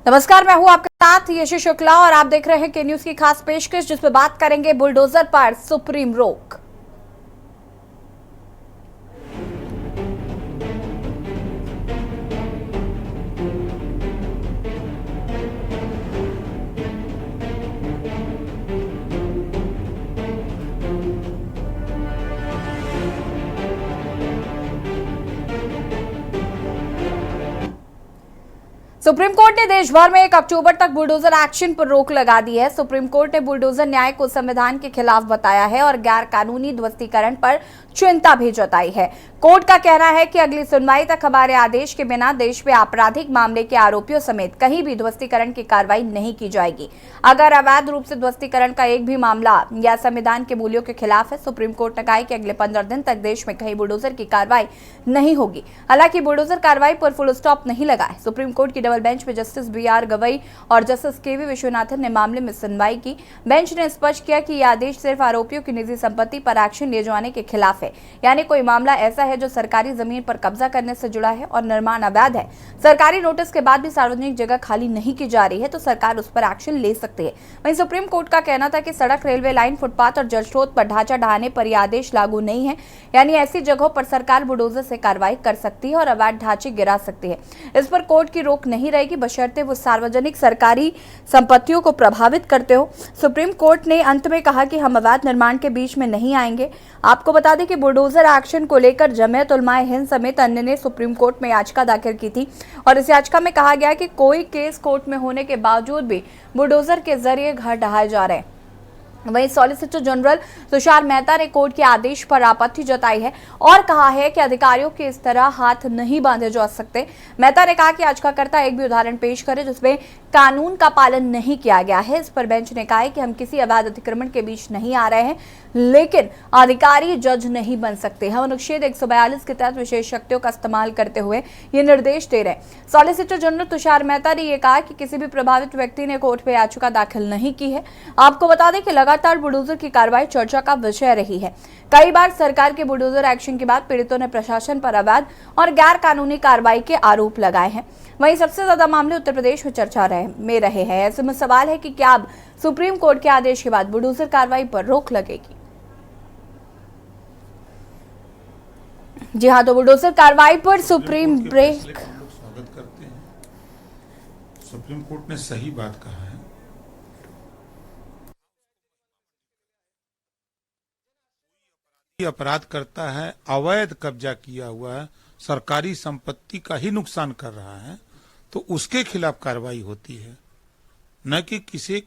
नमस्कार, मैं हूं आपके साथ यशी शुक्ला और आप देख रहे हैं के न्यूज की खास पेशकश, जिसमें बात करेंगे बुलडोजर पर सुप्रीम रोक। सुप्रीम कोर्ट ने देश भर में 1 अक्टूबर तक बुलडोजर एक्शन पर रोक लगा दी है। सुप्रीम कोर्ट ने बुलडोजर न्याय को संविधान के खिलाफ बताया है और गैर कानूनी ध्वस्तीकरण पर चिंता भी जताई है। कोर्ट का कहना है कि अगली सुनवाई तक हमारे आदेश के बिना देश में आपराधिक मामले के आरोपियों समेत कहीं भी ध्वस्तीकरण की कार्रवाई नहीं की जाएगी। अगर अवैध रूप से ध्वस्तीकरण का एक भी मामला या संविधान के मूल्यों के खिलाफ है, सुप्रीम कोर्ट ने कहा कि अगले 15 दिन तक देश में कहीं बुलडोजर की कार्रवाई नहीं होगी। हालांकि बुलडोजर कार्रवाई पर फुल स्टॉप नहीं लगा है। सुप्रीम कोर्ट की डबल बेंच में जस्टिस BR गवई और जस्टिस KV विश्वनाथन ने मामले में सुनवाई की। बेंच ने स्पष्ट किया कि यह आदेश सिर्फ आरोपियों की निजी संपत्ति पर एक्शन लिए जाने के खिलाफ है, यानी कोई मामला ऐसा है जो सरकारी जमीन पर कब्जा करने से जुड़ा है और निर्माण अवैध है, सरकारी नोटिस के बाद भी सार्वजनिक जगह खाली नहीं की जा रही है, तो सरकार उस पर एक्शन ले सकती है। वहीं सुप्रीम कोर्ट का कहना था कि सड़क, रेलवे लाइन, फुटपाथ और जलस्रोत पर ढांचा ढहाने पर यह आदेश लागू नहीं है, यानी ऐसी जगहों पर सरकार बुलडोजर से कार्रवाई कर सकती है और अवैध ढांचे गिरा सकती है। इस पर कोर्ट की रोक नहीं रहेगी, बशर्ते वो सार्वजनिक सरकारी संपत्तियों को प्रभावित करते हो। सुप्रीम कोर्ट ने अंत में कहा कि हम अवैध निर्माण के बीच में नहीं आएंगे। आपको बता दें कि बुलडोजर एक्शन को लेकर जमीयत उलमाए हिंद समेत अन्य ने सुप्रीम कोर्ट में याचिका दाखिल की थी और इस याचिका में कहा गया कि कोई केस कोर्ट में होने के बावजूद भी बुलडोजर के जरिए घर ढहाए जा रहे हैं। वहीं सॉलिसिटर जनरल तुषार मेहता ने कोर्ट के आदेश पर आपत्ति जताई है और कहा है कि अधिकारियों के इस तरह हाथ नहीं बांधे जा सकते। मेहता ने कहा कि याचिकाकर्ता एक भी उदाहरण पेश करे जिसमें कानून का पालन नहीं किया गया है। इस पर बेंच ने कहा है कि हम किसी अवैध अतिक्रमण के बीच नहीं आ रहे हैं, लेकिन अधिकारी जज नहीं बन सकते। हम अनुच्छेद 142 के तहत विशेष शक्तियों का इस्तेमाल करते हुए ये निर्देश दे रहे हैं। सॉलिसिटर जनरल तुषार मेहता ने यह कहा कि किसी भी प्रभावित व्यक्ति ने कोर्ट में याचिका दाखिल नहीं की है। आपको बता दें कि लगातार बुलडोजर की कार्रवाई चर्चा का विषय रही है। कई बार सरकार के बुलडोजर एक्शन के बाद पीड़ितों ने प्रशासन पर अवैध और गैर कानूनी कार्रवाई के आरोप लगाए हैं। वहीं सबसे ज्यादा मामले उत्तर प्रदेश में चर्चा में रहे हैं। ऐसे में सवाल है कि क्या अब सुप्रीम कोर्ट के आदेश के बाद बुलडोजर कार्रवाई पर रोक लगेगी? जी हाँ, तो बुलडोजर कार्रवाई पर सुप्रीम ब्रेक। स्वागत करते हैं। सुप्रीम कोर्ट ने सही बात कहा है। अपराध करता है, अवैध कब्जा किया हुआ है, सरकारी संपत्ति का ही नुकसान कर रहा है, तो उसके खिलाफ कार्रवाई होती है, न कि किसी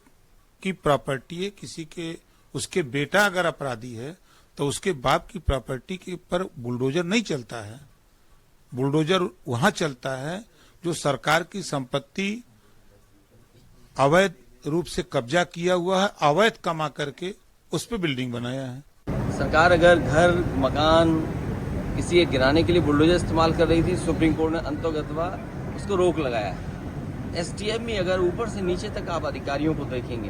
की प्रॉपर्टी है, किसी के उसके बेटा अगर अपराधी है तो उसके बाप की प्रॉपर्टी के पर बुलडोजर नहीं चलता है। बुलडोजर वहां चलता है जो सरकार की संपत्ति अवैध रूप से कब्जा किया हुआ है, अवैध कमा करके उस पर बिल्डिंग बनाया है। सरकार अगर घर, मकान किसी के गिराने के लिए बुलडोजर इस्तेमाल कर रही थी, सुप्रीम कोर्ट ने अंतर्गतवा उसको रोक लगाया है। STF में अगर ऊपर से नीचे तक आप अधिकारियों को देखेंगे,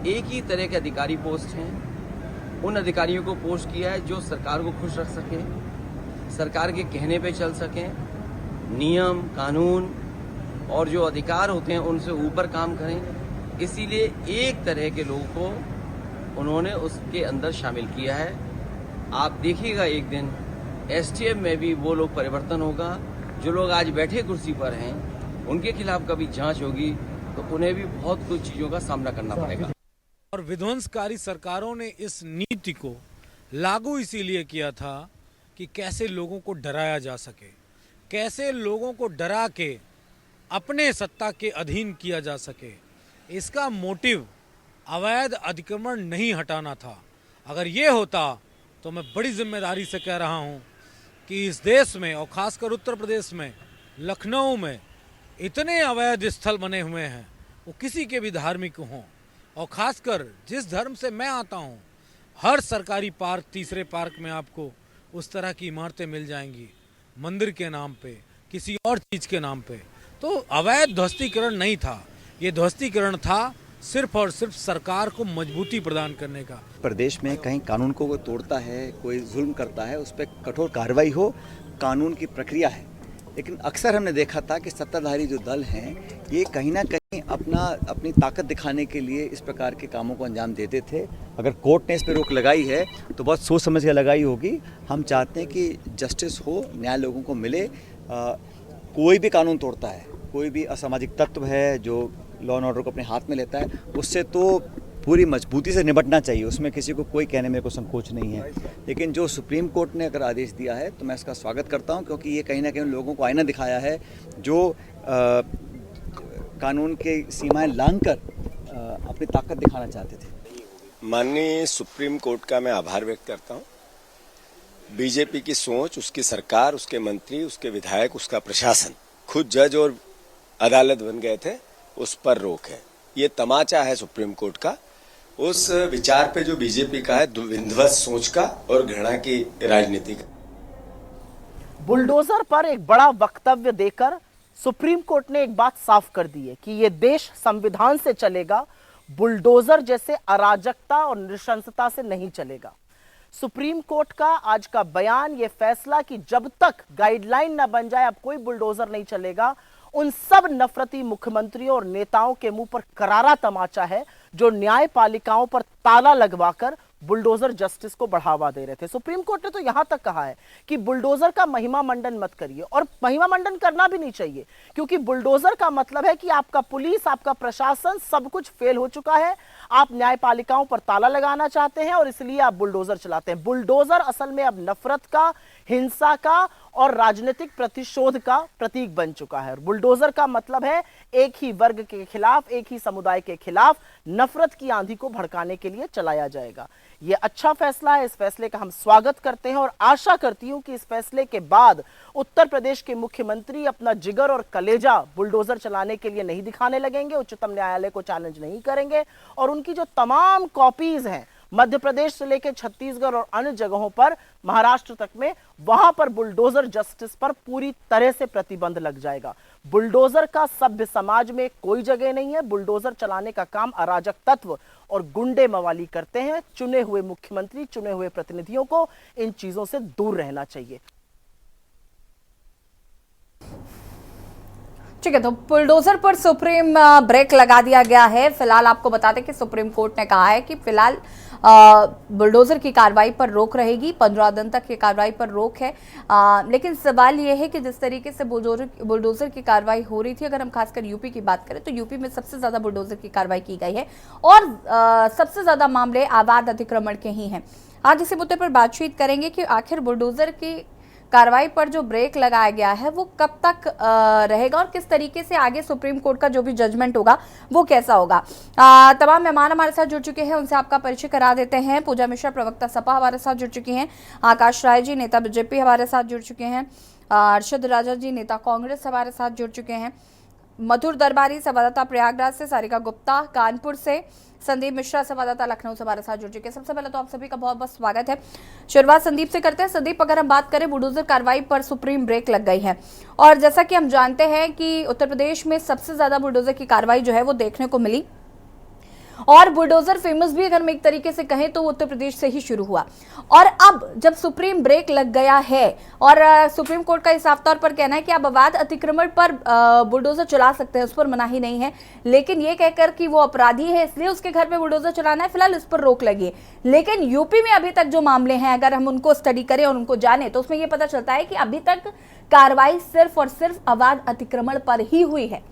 एक ही तरह के अधिकारी पोस्ट हैं। उन अधिकारियों को पोस्ट किया है जो सरकार को खुश रख सके, सरकार के कहने पे चल सकें, नियम, कानून और जो अधिकार होते हैं उनसे ऊपर काम करें। इसीलिए एक तरह के लोगों को उन्होंने उसके अंदर शामिल किया है। आप देखिएगा एक दिन STF में भी वो लोग परिवर्तन होगा। जो लोग आज बैठे कुर्सी पर हैं, उनके खिलाफ कभी जांच होगी तो उन्हें भी बहुत कुछ चीजों का सामना करना पड़ेगा। और विध्वंसकारी सरकारों ने इस नीति को लागू इसीलिए किया था कि कैसे लोगों को डराया जा सके, कैसे लोगों को डरा के अपने सत्ता के अधीन किया जा सके। इसका मोटिव अवैध अतिक्रमण नहीं हटाना था। अगर ये होता तो मैं बड़ी जिम्मेदारी से कह रहा हूँ कि इस देश में और खासकर उत्तर प्रदेश में, लखनऊ में इतने अवैध स्थल बने हुए हैं, वो किसी के भी धार्मिक हों, और खासकर जिस धर्म से मैं आता हूँ, हर सरकारी पार्क, तीसरे पार्क में आपको उस तरह की इमारतें मिल जाएंगी, मंदिर के नाम पे, किसी और चीज़ के नाम पे। तो अवैध ध्वस्तीकरण नहीं था, ये ध्वस्तीकरण था सिर्फ और सिर्फ सरकार को मजबूती प्रदान करने का। प्रदेश में कहीं कानून को कोई तोड़ता है, कोई जुल्म करता है, उस पर कठोर कार्रवाई हो। कानून की प्रक्रिया है, लेकिन अक्सर हमने देखा था कि सत्ताधारी जो दल हैं ये कहीं ना कहीं अपनी ताकत दिखाने के लिए इस प्रकार के कामों को अंजाम देते थे। अगर कोर्ट ने इस पर रोक लगाई है तो बहुत सोच समझ के लगाई होगी। हम चाहते हैं कि जस्टिस हो, न्याय लोगों को मिले। कोई भी कानून तोड़ता है, कोई भी असामाजिक तत्व है जो लॉ एंड ऑर्डर को अपने हाथ में लेता है, उससे तो पूरी मजबूती से निपटना चाहिए। उसमें किसी को कोई कहने में कोई संकोच नहीं है। लेकिन जो सुप्रीम कोर्ट ने अगर आदेश दिया है तो मैं इसका स्वागत करता हूं, क्योंकि ये कहीं ना कहीं लोगों को आईना दिखाया है जो कानून के सीमाएं लांघकर अपनी ताकत दिखाना चाहते थे। माननीय सुप्रीम कोर्ट का मैं आभार व्यक्त करता हूं। बीजेपी की सोच, उसकी सरकार, उसके मंत्री, उसके विधायक, उसका प्रशासन खुद जज और अदालत बन गए थे, उस पर रोक है। ये तमाचा है सुप्रीम कोर्ट का उस विचार पे जो बीजेपी का है, विध्वंस सोच का और घृणा की राजनीति का। बुलडोजर पर एक बड़ा वक्तव्य देकर सुप्रीम कोर्ट ने एक बात साफ कर दी है कि यह देश संविधान से चलेगा, बुलडोजर जैसे अराजकता और नृशंसता से नहीं चलेगा। सुप्रीम कोर्ट का आज का बयान, यह फैसला कि जब तक गाइडलाइन न बन जाए अब कोई बुलडोजर नहीं चलेगा, उन सब नफरती मुख्यमंत्रियों और नेताओं के मुंह पर करारा तमाचा है जो न्यायपालिकाओं पर ताला लगवाकर बुलडोजर जस्टिस को बढ़ावा दे रहे थे। सुप्रीम कोर्ट ने तो यहां तक कहा है कि बुलडोजर का महिमा मंडन मत करिए, और महिमा मंडन करना भी नहीं चाहिए, क्योंकि बुलडोजर का मतलब है कि आपका पुलिस, आपका प्रशासन सब कुछ फेल हो चुका है। आप न्यायपालिकाओं पर ताला लगाना चाहते हैं और इसलिए आप बुलडोजर चलाते हैं। बुलडोजर असल में अब नफरत का, हिंसा का और राजनीतिक प्रतिशोध का प्रतीक बन चुका है। बुलडोजर का मतलब है एक ही वर्ग के खिलाफ, एक ही समुदाय के खिलाफ नफरत की आंधी को भड़काने के लिए चलाया जाएगा। यह अच्छा फैसला है, इस फैसले का हम स्वागत करते हैं और आशा करती हूं कि इस फैसले के बाद उत्तर प्रदेश के मुख्यमंत्री अपना जिगर और कलेजा बुलडोजर चलाने के लिए नहीं दिखाने लगेंगे, उच्चतम न्यायालय को चैलेंज नहीं करेंगे और उनकी जो तमाम कॉपीज हैं मध्य प्रदेश से लेकर छत्तीसगढ़ और अन्य जगहों पर, महाराष्ट्र तक में, वहां पर बुलडोजर जस्टिस पर पूरी तरह से प्रतिबंध लग जाएगा। बुलडोजर का सभ्य समाज में कोई जगह नहीं है। बुलडोजर चलाने का काम अराजक तत्व और गुंडे मवाली करते हैं। चुने हुए मुख्यमंत्री, चुने हुए प्रतिनिधियों को इन चीजों से दूर रहना चाहिए। ठीक है, तो बुलडोजर पर सुप्रीम ब्रेक लगा दिया गया है। फिलहाल आपको बता दें कि सुप्रीम कोर्ट ने कहा है कि फिलहाल बुलडोजर की कार्रवाई पर रोक रहेगी, 15 दिन तक ये कार्रवाई पर रोक है। लेकिन सवाल ये है कि जिस तरीके से बुलडोजर की कार्रवाई हो रही थी, अगर हम खासकर यूपी की बात करें तो यूपी में सबसे ज्यादा बुलडोजर की कार्रवाई की गई है और सबसे ज्यादा मामले अवैध अतिक्रमण के ही हैं। आज इसी मुद्दे पर बातचीत करेंगे कि आखिर बुलडोजर की कार्रवाई पर जो ब्रेक लगाया गया है वो कब तक रहेगा और किस तरीके से आगे सुप्रीम कोर्ट का जो भी जजमेंट होगा वो कैसा होगा। तमाम मेहमान हमारे साथ जुड़ चुके हैं, उनसे आपका परिचय करा देते हैं। पूजा मिश्रा प्रवक्ता सपा हमारे साथ जुड़ चुकी हैं, आकाश राय जी नेता बीजेपी हमारे साथ जुड़ चुके हैं, अर्शद राजा जी नेता कांग्रेस हमारे साथ जुड़ चुके हैं, मधुर दरबारी संवाददाता प्रयागराज से, सारिका गुप्ता कानपुर से, संदीप मिश्रा संवाददाता लखनऊ से हमारे साथ जुड़ चुके हैं। सबसे पहले तो आप सभी का बहुत बहुत स्वागत है। शुरुआत संदीप से करते हैं। संदीप, अगर हम बात करें बुलडोजर कार्रवाई पर सुप्रीम ब्रेक लग गई है और जैसा कि हम जानते हैं कि उत्तर प्रदेश में सबसे ज्यादा बुलडोजर की कार्रवाई जो है वो देखने को मिली और बुलडोजर फेमस भी अगर हम एक तरीके से कहें तो उत्तर प्रदेश से ही शुरू हुआ। और अब जब सुप्रीम ब्रेक लग गया है और सुप्रीम कोर्ट का साफ तौर पर कहना है कि अब अवैध अतिक्रमण पर बुलडोजर चला सकते हैं, उस पर मनाही नहीं है, लेकिन ये कहकर कि वो अपराधी है इसलिए उसके घर पे बुलडोजर चलाना है, फिलहाल इस पर रोक लगी है। लेकिन यूपी में अभी तक जो मामले हैं अगर हम उनको स्टडी करें और उनको जाने तो उसमें यह पता चलता है कि अभी तक कार्रवाई सिर्फ और सिर्फ अवैध अतिक्रमण पर ही हुई है।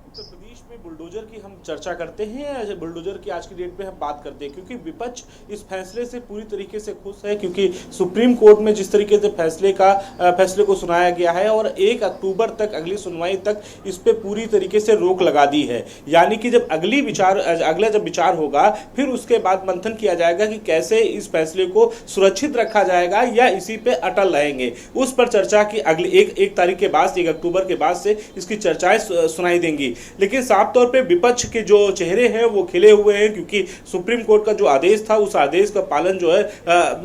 उत्तर प्रदेश में बुलडोजर की हम चर्चा करते हैं, बुलडोजर की आज की डेट में हम बात करते हैं क्योंकि विपक्ष इस फैसले से पूरी तरीके से खुश है, क्योंकि सुप्रीम कोर्ट में जिस तरीके से फैसले को सुनाया गया है और 1 अक्टूबर तक, अगली सुनवाई तक इस पे पूरी तरीके से रोक लगा दी है। यानी कि जब अगला विचार होगा फिर उसके बाद मंथन किया जाएगा कि कैसे इस फैसले को सुरक्षित रखा जाएगा या इसी पे अटल रहेंगे। उस पर चर्चा की अगली 1 तारीख के बाद, 1 अक्टूबर के बाद से इसकी चर्चाएं सुनाई देंगी। लेकिन साफ तौर पे पे विपक्ष के जो चेहरे हैं वो खिले हुए हैं, क्योंकि सुप्रीम कोर्ट का जो आदेश था उस आदेश का पालन जो है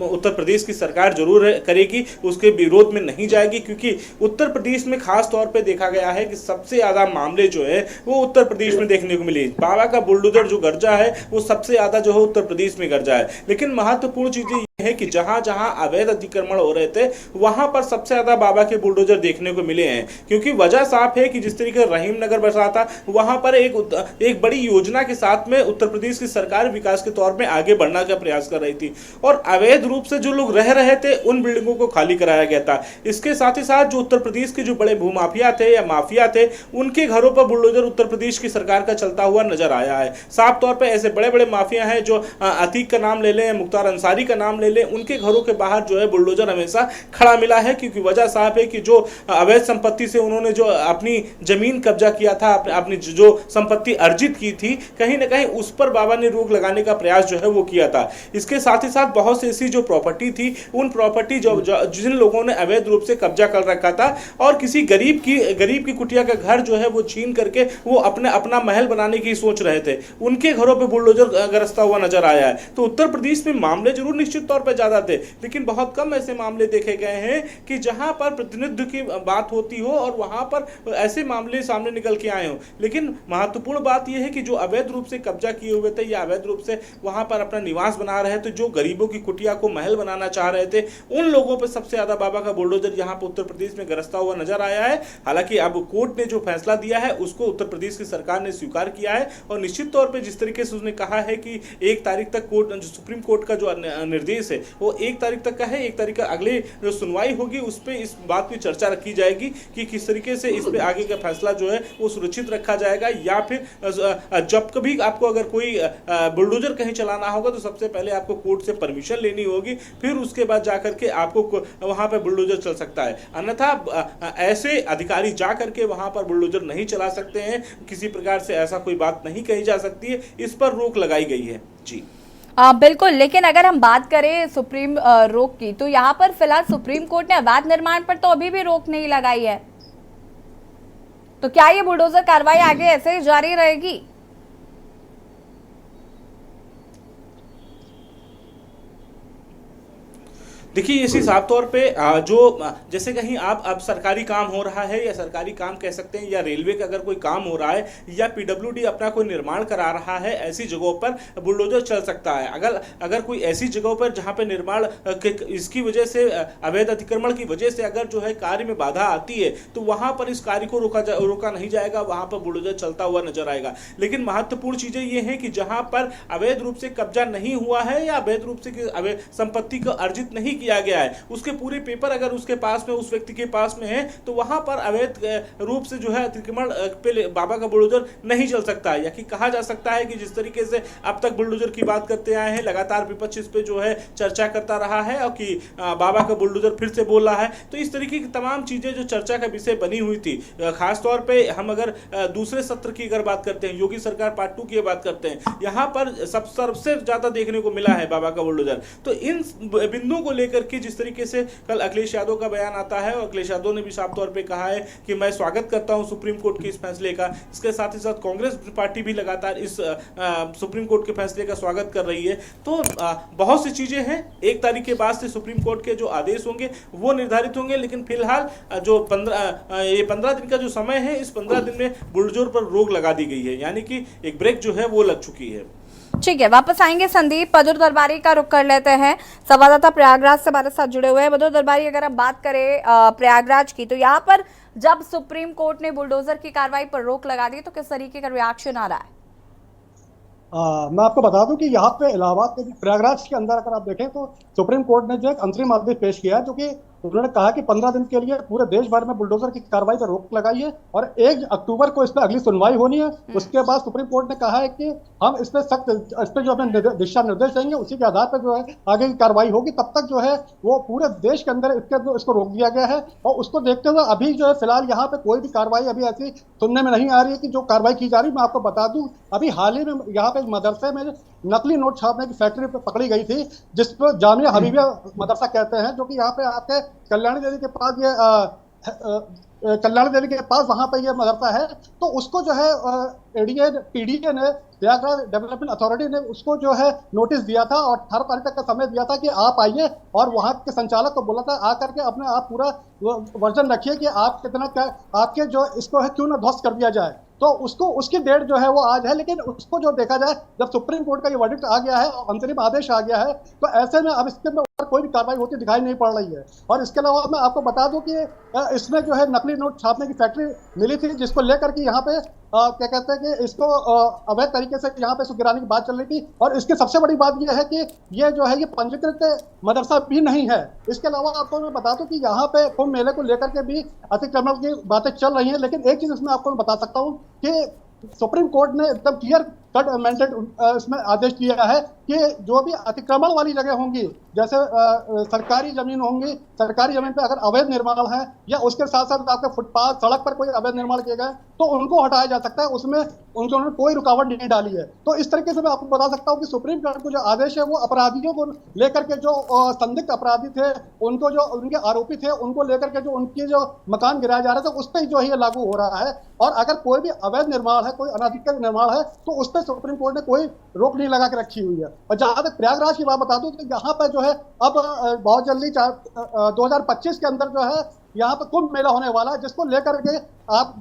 उत्तर प्रदेश की सरकार जरूर करेगी, उसके विरोध में नहीं जाएगी। क्योंकि उत्तर प्रदेश में खास तौर पे देखा गया है कि सबसे ज्यादा मामले जो है वो उत्तर प्रदेश में देखने को मिले। बाबा का बुलडोजर जो गर्जा है वो सबसे ज्यादा जो है उत्तर प्रदेश में गर्जा है। लेकिन महत्वपूर्ण चीजें है कि जहां जहां अवैध अतिक्रमण हो रहे थे वहां पर सबसे ज्यादा बाबा के बुलडोजर देखने को मिले हैं। क्योंकि वजह साफ है कि जिस तरीके रहीम नगर बसा था वहां पर एक बड़ी योजना के साथ में उत्तर प्रदेश की सरकार विकास के तौर में आगे बढ़ना का प्रयास कर रही थी और अवैध रूप से जो लोग रह रहे थे उन बिल्डिंगों को खाली कराया गया था। इसके साथ ही साथ जो उत्तर प्रदेश के जो बड़े भूमाफिया थे या माफिया थे उनके घरों पर बुलडोजर उत्तर प्रदेश की सरकार का चलता हुआ नजर आया है। साफ तौर पर ऐसे बड़े बड़े माफिया हैं जो अतीक का नाम ले लें, मुख्तार अंसारी का नाम ले लें, उनके घरों के बाहर जो है बुलडोजर हमेशा खड़ा मिला है। क्योंकि वजह साफ है कि जो अवैध संपत्ति से उन्होंने जो अपनी जमीन कब्जा किया था, अपनी जो संपत्ति अर्जित की थी, कहीं ना कहीं उस पर बाबा ने रोक लगाने का प्रयास जो है वो किया था। इसके साथ ही साथ बहुत सी ऐसी जो प्रॉपर्टी थी उन प्रॉपर्टी जिन लोगों ने अवैध रूप से कब्जा कर रखा था और किसी गरीब की कुटिया का घर जो है वो छीन करके वो अपना महल बनाने की सोच रहे थे, उनके घरों पर बुलडोजर गरजता हुआ नजर आया है। तो उत्तर प्रदेश में मामले जरूर निश्चित तौर पर ज्यादा थे, लेकिन बहुत कम ऐसे मामले देखे गए हैं कि जहां पर प्रतिनिधित्व की बात होती हो और वहां पर ऐसे मामले सामने निकल के आए हो। लेकिन महत्वपूर्ण बात यह है कि जो अवैध रूप से कब्जा किए हुए थे या अवैध रूप से वहां पर अपना निवास बना रहे थे, जो गरीबों की कुटिया को महल बनाना चाह रहे थे, उन लोगों पर सबसे ज्यादा बाबा का बुलडोजर यहां पर उत्तर प्रदेश में गरजता हुआ नजर आया है। हालांकि अब कोर्ट ने जो फैसला दिया है उसको उत्तर प्रदेश की सरकार ने स्वीकार किया है और निश्चित तौर पर जिस तरीके से उसने कहा है कि 1 तारीख तक सुप्रीम कोर्ट का जो निर्देश है वो 1 तारीख तक का है, 1 तारीख का अगले जो सुनवाई होगी उस पे इस बात की चर्चा रखी जाएगी कि किस तरीके से इस पे आगे का फैसला जो है वो सुरक्षित रखा जाएगा। या फिर जब कभी आपको अगर कोई बुलडोजर कहीं चलाना होगा तो सबसे पहले आपको कोर्ट से परमिशन लेनी होगी, फिर उसके बाद जाकर के आपको वहां पर बुलडोजर चल सकता है। अन्यथा ऐसे अधिकारी जाकर के वहां पर बुलडोजर नहीं चला सकते हैं, किसी प्रकार से ऐसा कोई बात नहीं कही जा सकती है, इस पर रोक लगाई गई है। जी बिल्कुल, लेकिन अगर हम बात करें सुप्रीम रोक की तो यहाँ पर फिलहाल सुप्रीम कोर्ट ने अवैध निर्माण पर तो अभी भी रोक नहीं लगाई है, तो क्या ये बुलडोजर कार्रवाई आगे ऐसे ही जारी रहेगी? देखिए इसी साफ तौर पे जो जैसे कहीं आप अब सरकारी काम हो रहा है या सरकारी काम कह सकते हैं या रेलवे का अगर कोई काम हो रहा है या पीडब्ल्यूडी अपना कोई निर्माण करा रहा है, ऐसी जगहों पर बुलडोजर चल सकता है। अगर कोई ऐसी जगहों पर जहां पे निर्माण इसकी वजह से अवैध अतिक्रमण की वजह से अगर जो है कार्य में बाधा आती है तो वहां पर इस कार्य को रोका नहीं जाएगा, वहां पर बुलडोजर चलता हुआ नजर आएगा। लेकिन महत्वपूर्ण चीजें ये हैं कि जहां पर अवैध रूप से कब्जा नहीं हुआ है या अवैध रूप से अवैध संपत्ति को अर्जित नहीं किया गया है, उसके पूरे पेपर अगर उसके पास में, उस व्यक्ति के पास में है, तो वहां पर अवैध रूप से जो है अतिक्रमण पे बाबा का बुलडोजर नहीं चल सकता है। या कि कहा जा सकता है कि जिस तरीके से अब तक बुलडोजर की बात करते आए हैं, लगातार विपक्ष इस पे जो है चर्चा करता रहा है और कि बाबा का बुलडोजर फिर से बोल रहा है, तो इस तरीके की तमाम चीजें जो चर्चा का विषय बनी हुई थी। खासतौर पर हम अगर दूसरे सत्र की अगर बात करते हैं, योगी सरकार पार्ट 2 की बात करते हैं, यहाँ पर सबसे ज्यादा देखने को मिला है बाबा का बुलडोजर। तो इन बिंदुओं को लेकर कि जिस तरीके से कल अखिलेश यादव का बयान आता है और अखिलेश यादव ने भी साफ तौर पे कहा है कि मैं स्वागत करता हूं सुप्रीम कोर्ट के इस फैसले का। इसके साथ ही साथ कांग्रेस पार्टी भी लगातार इस सुप्रीम कोर्ट के फैसले का स्वागत कर रही है। तो बहुत सी चीजें हैं, 1 तारीख के बाद से सुप्रीम कोर्ट के जो आदेश होंगे वो निर्धारित होंगे, लेकिन फिलहाल जो 15 दिन का जो समय है, इस 15 दिन में बुलडोजर पर रोक लगा दी गई है, यानी कि एक ब्रेक जो है वो लग चुकी है। ठीक है, वापस आएंगे। संदीप बदर दरबारी का रुख कर लेते हैं, संवाददाता प्रयागराज से हमारे साथ जुड़े हुए हैं। बदर दरबारी, अगर हम बात करें प्रयागराज की, तो यहाँ पर जब सुप्रीम कोर्ट ने बुलडोजर की कार्रवाई पर रोक लगा दी तो किस तरीके का रिएक्शन आ रहा है? मैं आपको बता दूं कि यहाँ पे इलाहाबाद के प्रयागराज के अंदर अगर आप देखें तो सुप्रीम कोर्ट ने जो एक अंतरिम आदेश पेश किया है, जो कि उन्होंने कहा कि 15 दिन के लिए पूरे देश भर में बुलडोजर की कार्रवाई पर रोक लगाई है और 1 अक्टूबर को इस पर अगली सुनवाई होनी है। उसके बाद सुप्रीम कोर्ट ने कहा है कि हम इस पर जो अपने दिशा निर्देश देंगे उसी के आधार पर जो है आगे की कार्रवाई होगी। तब तक जो है वो पूरे देश के अंदर इसको रोक दिया गया है और उसको देखते हुए अभी जो है फिलहाल यहाँ पे कोई भी कार्रवाई अभी ऐसी सुनने में नहीं आ रही है कि जो कार्रवाई की जा रही है। मैं आपको बता दूं, अभी हाल ही में यहाँ पे मदरसे में नकली नोट छापने की फैक्ट्री पकड़ी गई थी, जिस पर जामिया हबीबिया मदरसा कहते हैं, जो कि यहाँ पे आपके कल्याणी देवी के पास ये कल्याण देवी के पास वहां पर यह मदरसा है, तो उसको जो है एडीए पीडीए ने, प्रयागराज डेवलपमेंट अथॉरिटी ने उसको जो है नोटिस दिया था और 18 तारीख तक का समय दिया था कि आप आइए, और वहां के संचालक को बोला था आकर के अपने आप पूरा वर्जन रखिए कि आप कितना क्या आपके जो इसको है क्यों ना ध्वस्त कर दिया जाए। तो उसको उसकी डेट जो है वो आज है, लेकिन उसको जो देखा जाए, जब सुप्रीम कोर्ट का ये वर्डिक्ट आ गया है और अंतरिम आदेश आ गया है, तो ऐसे में अब इसके ऊपर कोई भी कार्रवाई होती दिखाई नहीं पड़ रही है। और इसके अलावा मैं आपको बता दूं कि इसमें जो है नकली नोट छापने की फैक्ट्री मिली थी, जिसको लेकर के यहाँ पे क्या कहते हैं कि इसको अवैध तरीके से यहाँ पे गिराने की बात चल रही थी। और इसकी सबसे बड़ी बात यह है कि ये जो है ये पंजीकृत मदरसा भी नहीं है। इसके अलावा आपको मैं बता दूं कि यहाँ पे कुंभ मेले को लेकर के भी अतिक्रमण की बातें चल रही हैं, लेकिन एक चीज इसमें आपको मैं बता सकता हूँ कि सुप्रीम कोर्ट ने एकदम क्लियर कट मैंडेट इसमें आदेश दिया है कि जो भी अतिक्रमण वाली जगह होंगी, जैसे सरकारी जमीन होंगी, सरकारी जमीन पे अगर अवैध निर्माण है या उसके साथ साथ आपके फुटपाथ सड़क पर कोई अवैध निर्माण किए गए तो उनको हटाया जा सकता है, उसमें उन्होंने कोई रुकावट नहीं डाली है। तो इस तरीके से मैं आपको बता सकता हूँ कि सुप्रीम कोर्ट का जो आदेश है वो अपराधियों को लेकर के, जो संदिग्ध अपराधी थे, उनको जो उनके आरोपी थे, उनको लेकर के जो उनके जो मकान गिराए जा रहे थे उस पर जो है लागू हो रहा है। और अगर कोई भी अवैध निर्माण है, कोई अनाधिकृत निर्माण है, तो उस पर सुप्रीम कोर्ट ने कोई रोक नहीं लगा के रखी हुई है। और जहां तक प्रयागराज की बात बता दूं तो यहाँ पर जो है अब बहुत जल्दी 2025 के अंदर जो है यहाँ पर कुंभ मेला होने वाला है, जिसको लेकर के आप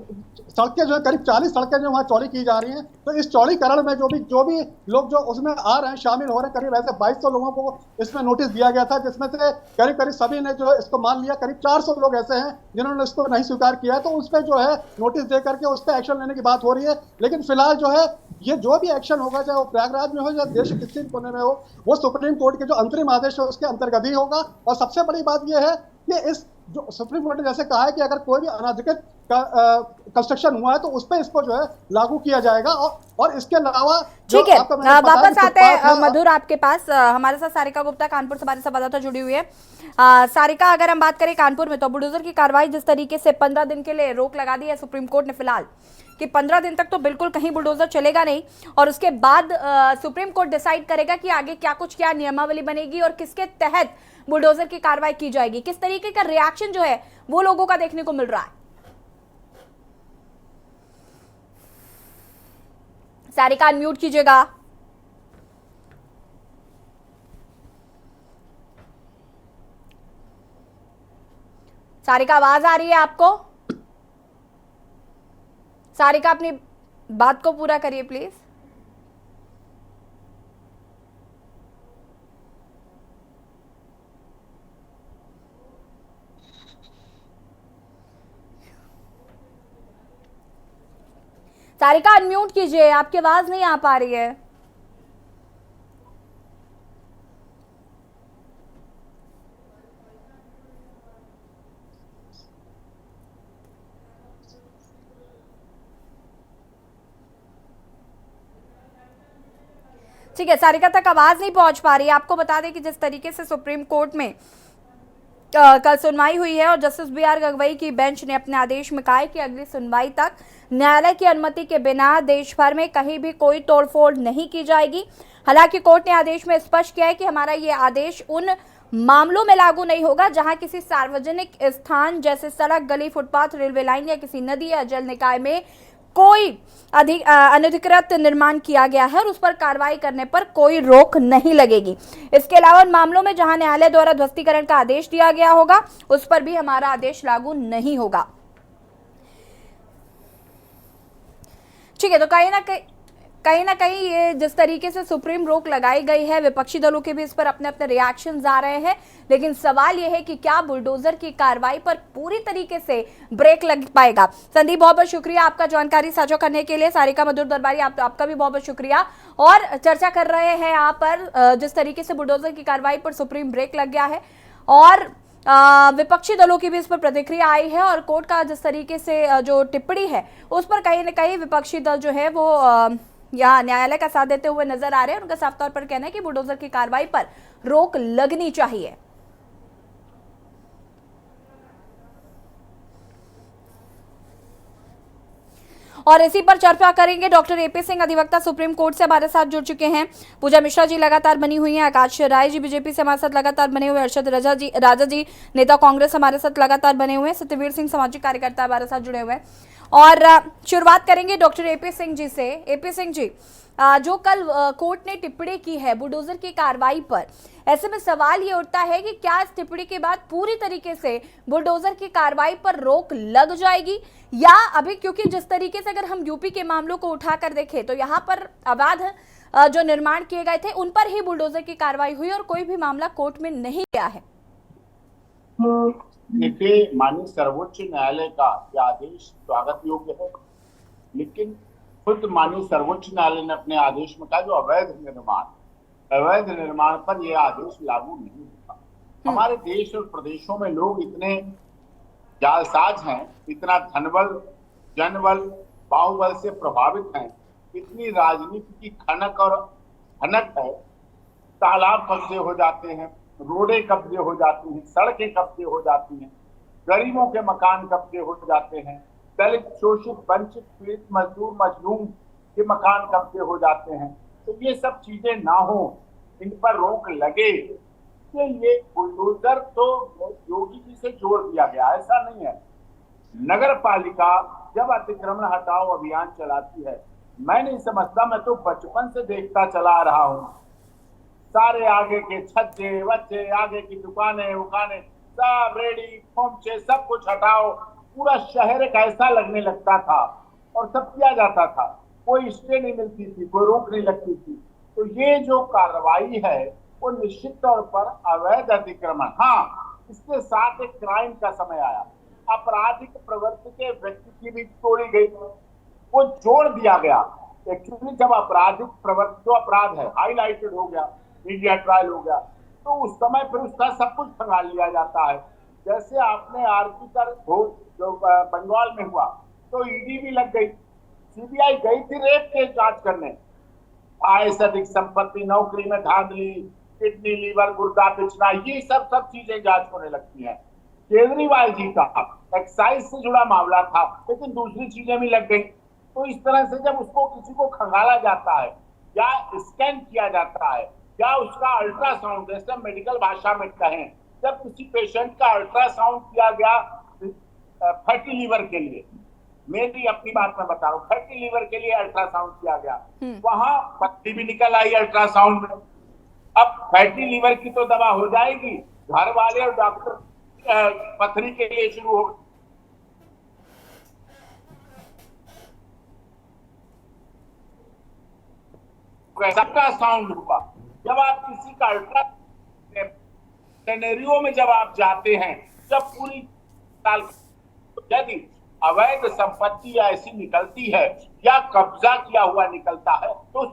सड़कें जो है करीब 40 सड़कें जो वहाँ चौड़ी की जा रही हैं। तो इस चौड़ीकरण में जो भी लोग जो उसमें आ रहे हैं, शामिल हो रहे हैं, करीब ऐसे 2200 लोगों को इसमें नोटिस दिया गया था, जिसमें से करीब सभी ने जो है इसको मान लिया। करीब 400 लोग ऐसे हैं जिन्होंने इसको नहीं स्वीकार किया है, तो उस पर जो है नोटिस दे करके उस पर एक्शन लेने की बात हो रही है। लेकिन फिलहाल जो है ये जो भी एक्शन होगा, चाहे वो प्रयागराज में हो या देश के किसी कोने में हो, वो सुप्रीम कोर्ट के जो अंतरिम आदेश है उसके अंतर्गत ही होगा। और सबसे बड़ी बात यह है कि इस जो सुप्रीम कोर्ट ने जैसे कहा है कि अगर कोई भी अनाधिकृत कंस्ट्रक्शन हुआ है तो उस पर इसको जो है लागू किया जाएगा। और इसके अलावा ठीक है, वापस आते हैं मधुर आपके पास। हमारे साथ सारिका गुप्ता कानपुर से हमारे संवाददाता जुड़ी हुई है। सारिका, अगर हम बात करें कानपुर में, तो बुलडोजर की कार्रवाई जिस तरीके से 15 दिन के लिए रोक लगा दी है सुप्रीम कोर्ट ने फिलहाल, कि 15 दिन तक तो बिल्कुल कहीं बुलडोजर चलेगा नहीं, और उसके बाद सुप्रीम कोर्ट डिसाइड करेगा कि आगे क्या नियमावली बनेगी और किसके तहत बुलडोजर की कार्रवाई की जाएगी। किस तरीके का रिएक्शन जो है वो लोगों का देखने को मिल रहा है? सारिका, अनम्यूट कीजिएगा। सारिका, आवाज आ रही है आपको? सारिका, अपनी बात को पूरा करिए प्लीज। सारिका, अनम्यूट कीजिए, आपकी आवाज नहीं आ पा रही है। ठीक है, सारिका तक आवाज नहीं पहुंच पा रही है। आपको बता दें कि जिस तरीके से सुप्रीम कोर्ट में कल सुनवाई हुई है और जस्टिस बी.आर. गवई की बेंच ने अपने आदेश में कहा है कि अगली सुनवाई तक न्यायालय की अनुमति के बिना देश भर में कहीं भी कोई तोड़फोड़ नहीं की जाएगी। हालांकि कोर्ट ने आदेश में स्पष्ट किया है कि हमारा ये आदेश उन मामलों में लागू नहीं होगा जहां किसी सार्वजनिक स्थान जैसे सड़क, गली, फुटपाथ, रेलवे लाइन या किसी नदी या जल निकाय में कोई अनधिकृत निर्माण किया गया है और उस पर कार्रवाई करने पर कोई रोक नहीं लगेगी। इसके अलावा उन मामलों में जहां न्यायालय द्वारा ध्वस्तीकरण का आदेश दिया गया होगा उस पर भी हमारा आदेश लागू नहीं होगा। ठीक है, तो कहीं ना कहीं ये जिस तरीके से सुप्रीम रोक लगाई गई है, विपक्षी दलों के भी इस पर अपने अपने रिएक्शंस आ रहे हैं, लेकिन सवाल ये है कि क्या बुलडोजर की कार्रवाई पर पूरी तरीके से ब्रेक लग पाएगा। संदीप, बहुत बहुत शुक्रिया आपका जानकारी साझा करने के लिए। सारिका मधुर दरबारी, आपका भी बहुत बहुत शुक्रिया। और चर्चा कर रहे हैं यहाँ पर जिस तरीके से बुलडोजर की कार्रवाई पर सुप्रीम ब्रेक लग गया है और विपक्षी दलों की भी इस पर प्रतिक्रिया आई है और कोर्ट का जिस तरीके से जो टिप्पणी है उस पर कहीं ना कहीं विपक्षी दल जो है वो यहाँ न्यायालय का साथ देते हुए नजर आ रहे हैं। उनका साफ तौर पर कहना है कि बुलडोजर की कार्रवाई पर रोक लगनी चाहिए। और इसी पर चर्चा करेंगे। डॉक्टर एपी सिंह अधिवक्ता सुप्रीम कोर्ट से हमारे साथ जुड़ चुके हैं, पूजा मिश्रा जी लगातार बनी हुई हैं, आकाश राय जी बीजेपी से हमारे साथ लगातार बने हुए, अर्शद राजा जी नेता कांग्रेस हमारे साथ लगातार बने हुए हैं, सत्यवीर सिंह सामाजिक कार्यकर्ता हमारे साथ जुड़े हुए हैं। और शुरुआत करेंगे डॉक्टर एपी सिंह जी से। एपी सिंह जी, जो कल कोर्ट ने टिप्पणी की है बुलडोजर की कार्रवाई पर, ऐसे में सवाल ये उठता है कि क्या इस टिप्पणी के बाद पूरी तरीके से बुलडोजर की कार्रवाई पर रोक लग जाएगी, या अभी, क्योंकि जिस तरीके से अगर हम यूपी के मामलों को उठाकर देखें तो यहाँ पर अवैध जो निर्माण किए गए थे उन पर ही बुलडोजर की कार्रवाई हुई और कोई भी मामला कोर्ट में नहीं गया है। देखिए, माननीय सर्वोच्च न्यायालय का यह आदेश स्वागत योग्य है, लेकिन खुद माननीय सर्वोच्च न्यायालय ने अपने आदेश में कहा जो अवैध निर्माण पर यह आदेश लागू नहीं होगा। हमारे देश और प्रदेशों में लोग इतने जालसाज हैं, इतना धनबल, जनबल, बाहुबल से प्रभावित हैं, इतनी राजनीति की खनक और भनक है, तालाब कब्जे हो जाते हैं, रोडें कब्जे हो जाती हैं, सड़कें कब्जे हो जाती हैं, गरीबों के मकान कब्जे हो जाते हैं, दलित, शोषित, वंचित, पीड़ित, मजदूर, मजलूम के मकान कब्जे हो जाते हैं। तो ये सब चीजें ना हो, इन पर रोक लगे। ये बुलडोजर तो योगी जी से जोड़ दिया गया, ऐसा नहीं है। नगर पालिका जब अतिक्रमण हटाओ अभियान चलाती है, मैं नहीं समझता, मैं तो बचपन से देखता चला आ रहा हूँ, सारे आगे के छज्जे वज्जे, आगे की दुकानें उकानें, सब रेडी खोमचे सब कुछ हटाओ, पूरा शहर एक ऐसा लगने लगता था और सब किया जाता था, कोई स्टे नहीं मिलती थी, कोई रोक नहीं लगती थी। तो ये जो कार्रवाई है वो निश्चित तौर पर अवैध अतिक्रमण, हाँ, इसके साथ एक क्राइम का समय आया, आपराधिक प्रवृत्ति के व्यक्ति की भी तोड़ी गई, वो जोड़ दिया गया। एक्चुअली जब आपराधिक प्रवृत्ति, जो अपराध है, हाईलाइटेड हो गया, मीडिया ट्रायल हो गया, तो उस समय फिर उसका सब कुछ खंगाल लिया जाता है। जैसे आपने आरपी कर जो बंगाल में हुआ, तो ईडी भी लग गई, सीबीआई गई थी रेप के जांच करने, आय से अधिक संपत्ति, नौकरी में धांधली, किडनी, लीवर, गुर्दा बेचना, ये सब चीजें जांच होने लगती हैं। केजरीवाल जी का एक्साइज से जुड़ा मामला था, लेकिन दूसरी चीजें भी लग गई। तो इस तरह से जब उसको किसी को खंगाला जाता है या स्कैन किया जाता है या उसका अल्ट्रासाउंड, जैसे मेडिकल भाषा में कहें, जब किसी पेशेंट का अल्ट्रासाउंड किया गया फैटी लीवर के लिए, मेरी अपनी बात में बता रहा हूँ, फैटी लीवर के लिए अल्ट्रासाउंड किया गया, वहां पत्ती भी निकल आई अल्ट्रासाउंड में। अब फैटी लीवर की तो दवा हो जाएगी, घर वाले और डॉक्टर पथरी के लिए शुरू हो, सबका साउंड हुआ। जब आप किसी का अल्ट्रा सिनेरियो में जब आप जाते हैं, जब पूरी साल यदि अवैध संपत्ति ऐसी निकलती है या कब्जा किया हुआ निकलता है, तो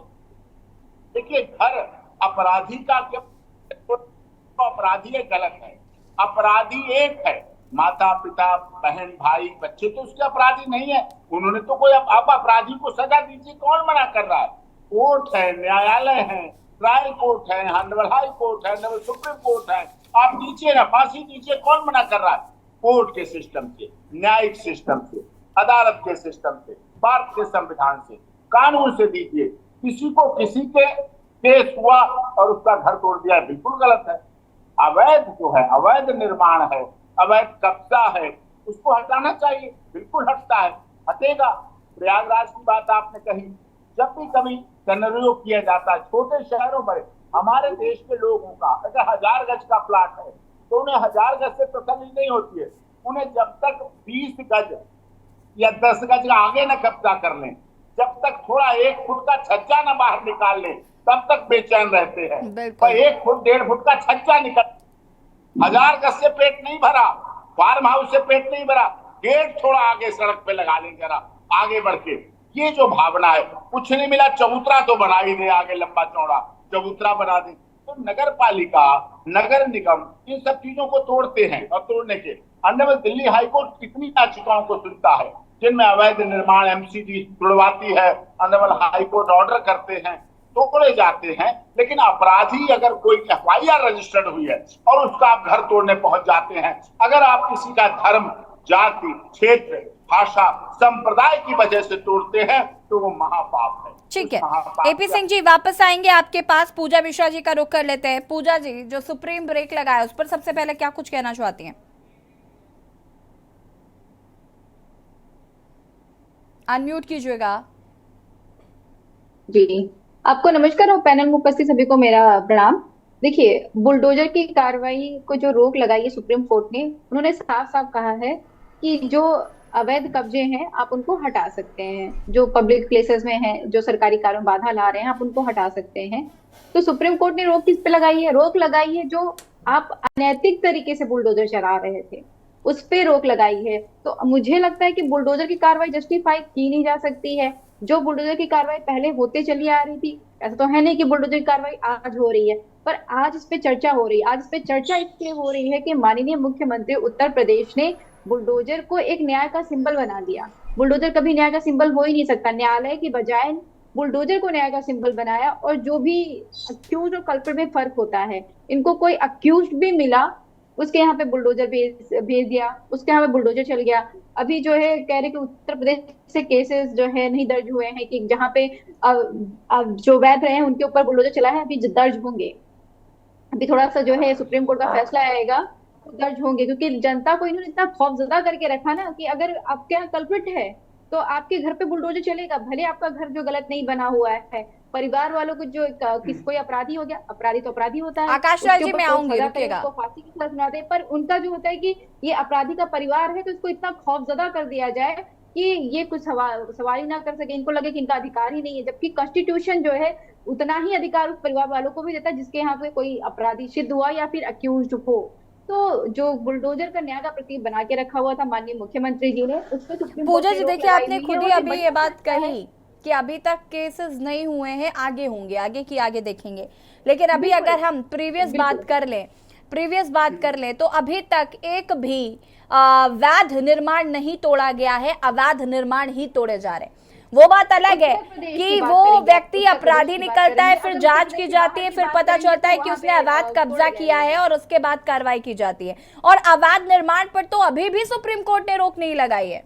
देखिए, घर अपराधी का क्या, तो अपराधी एक गलत है, अपराधी एक है, माता पिता बहन भाई बच्चे तो उसके अपराधी नहीं है, उन्होंने तो कोई, आप अपराधी को सजा दीजिए, कौन मना कर रहा है? कोर्ट है, न्यायालय है, ट्रायल कोर्ट है, ऑनरेबल हाई कोर्ट है, ऑनरेबल सुप्रीम कोर्ट है, आप दीजिए ना, फांसी दीजिए, कौन मना कर रहा है? कोर्ट के सिस्टम से, न्यायिक सिस्टम से, अदालत के सिस्टम से, भारत के संविधान से, कानून से दीजिए। किसी को किसी के केस हुआ और उसका घर तोड़ दिया, बिल्कुल गलत है। अवैध जो है, अवैध निर्माण है, अवैध कब्जा है, उसको हटाना चाहिए, बिल्कुल हटता है, हटेगा। प्रयागराज की बात आपने कही, जब भी कभी सिनेरियो किया जाता है छोटे शहरों पर, हमारे देश के लोगों का अगर 1000 गज का प्लाट है तो उन्हें 1000 गज से तसल्ली नहीं होती है, उन्हें जब तक 20 गज या 10 गज आगे न कब्जा कर लें, जब तक थोड़ा 1 फुट का छज्जा न बाहर निकाल लें, तब तक बेचैन रहते हैं। पर 1 फुट 1.5 फुट का छज्जा निकल, 1000 गज से पेट नहीं भरा, फार्म हाउस से पेट नहीं भरा, गेट थोड़ा आगे सड़क पे लगा लें, जरा आगे बढ़ के, ये जो भावना है, कुछ नहीं मिला चबूतरा तो बना ही दे, आगे लंबा चौड़ा चबूतरा बना दे। तो नगर पालिका, नगर निगम इन सब चीजों को तोड़ते हैं, और तोड़ने के ऑनरेबल दिल्ली हाईकोर्ट कितनी याचिकाओं को सुनता है जिनमें अवैध निर्माण एमसीडी तुड़वाती है, ऑनरेबल हाईकोर्ट ऑर्डर करते हैं, तोड़े जाते हैं। लेकिन अपराधी अगर कोई एफआईआर रजिस्टर्ड हुई है और उसका आप घर तोड़ने पहुंच जाते हैं, अगर आप किसी का धर्म, जाति, क्षेत्र भाषा संप्रदाय की वजह से तोड़ते हैं तो वो महापाप है। ठीक है, उस महापाप एपी सिंह जी वापस आएंगे आपके पास। पूजा मिश्रा जी का रुख कर लेते हैं। पूजा जी, जो सुप्रीम ब्रेक लगाया उस पर सबसे पहले क्या कुछ कहना चाहती हैं? अनम्यूट कीजिएगा। जी, आपको नमस्कार और पैनल में उपस्थित सभी को मेरा प्रणाम। देखिए, बुलडोजर की कार्रवाई को जो रोक लगाई है सुप्रीम कोर्ट ने, उन्होंने साफ साफ कहा है कि जो अवैध कब्जे हैं आप उनको हटा सकते हैं, जो पब्लिक प्लेसेस में हैं, जो सरकारी कार्यों में बाधा ला रहे हैं आप उनको हटा सकते हैं। तो सुप्रीम कोर्ट ने रोक किस पे लगाई है? रोक लगाई है जो आप अनैतिक तरीके से बुलडोजर चला रहे थे उस पे रोक लगाई है। तो मुझे लगता है कि बुलडोजर की कार्रवाई जस्टिफाई की नहीं जा सकती है। जो बुलडोजर की कार्रवाई पहले होते चली आ रही थी, ऐसा तो है नहीं कि बुलडोजर की कार्रवाई आज हो रही है, पर आज इस पे चर्चा हो रही है। आज इस पे चर्चा इसलिए हो रही है कि माननीय मुख्यमंत्री उत्तर प्रदेश ने बुलडोजर को एक न्याय का सिंबल बना दिया। बुलडोजर कभी न्याय का सिंबल हो ही नहीं सकता। न्यायालय की बजाय बुलडोजर को न्याय का सिंबल बनाया, और जो भी अक्यूज और कल्प्रिट में फर्क होता है, इनको कोई अक्यूज भी मिला उसके यहाँ पे बुलडोजर भेज दिया, उसके यहाँ पे बुलडोजर चल गया। अभी जो है कह रहे कि उत्तर प्रदेश से केसेस जो है नहीं दर्ज हुए हैं कि जहाँ पे जो वैध रहे हैं उनके ऊपर बुलडोजर चला है, अभी दर्ज होंगे। अभी थोड़ा सा जो है सुप्रीम कोर्ट का फैसला आएगा दर्ज होंगे, क्योंकि जनता को इन्होंने इतना खौफजदा करके रखा ना कि अगर आपके यहाँ कल्प्रिट है तो आपके घर पे बुलडोजर चलेगा, भले आपका घर जो गलत नहीं बना हुआ है। परिवार वालों को जो कोई अपराधी हो गया, अपराधी तो अपराधी होता है। आकाश राज जी, मैं आऊंगी, रुकिएगा। उसको फांसी की सजा सुना दे, पर उनका जो होता है कि ये अपराधी का परिवार है तो इसको इतना खौफजदा कर दिया जाए कि ये कुछ सवाल ही ना कर सके, इनको लगे कि इनका अधिकार ही नहीं है। जबकि कॉन्स्टिट्यूशन जो है उतना ही अधिकार उस परिवार वालों को भी देता है जिसके यहाँ पे कोई अपराधी सिद्ध हुआ या फिर अक्यूज हो। तो जो बुलडोजर का न्याय का प्रतीक बना के रखा हुआ था माननीय मुख्यमंत्री जी ने, उस पर पूजा जी देखिए, आपने खुद ही अभी ये बात कही कि अभी तक केसेस नहीं हुए हैं, आगे होंगे, आगे की आगे देखेंगे। लेकिन अभी अगर हम प्रीवियस बात कर लें तो अभी तक एक भी वैध निर्माण नहीं तोड़ा गया है, अवैध निर्माण ही तोड़े जा रहे हैं। वो बात अलग है कि वो व्यक्ति अपराधी निकलता है, फिर जांच की जाती है, फिर पता चलता है कि उसने अवैध कब्जा किया है और उसके बाद कार्रवाई की जाती है। और अवैध निर्माण पर तो अभी भी सुप्रीम कोर्ट ने रोक नहीं लगाई है।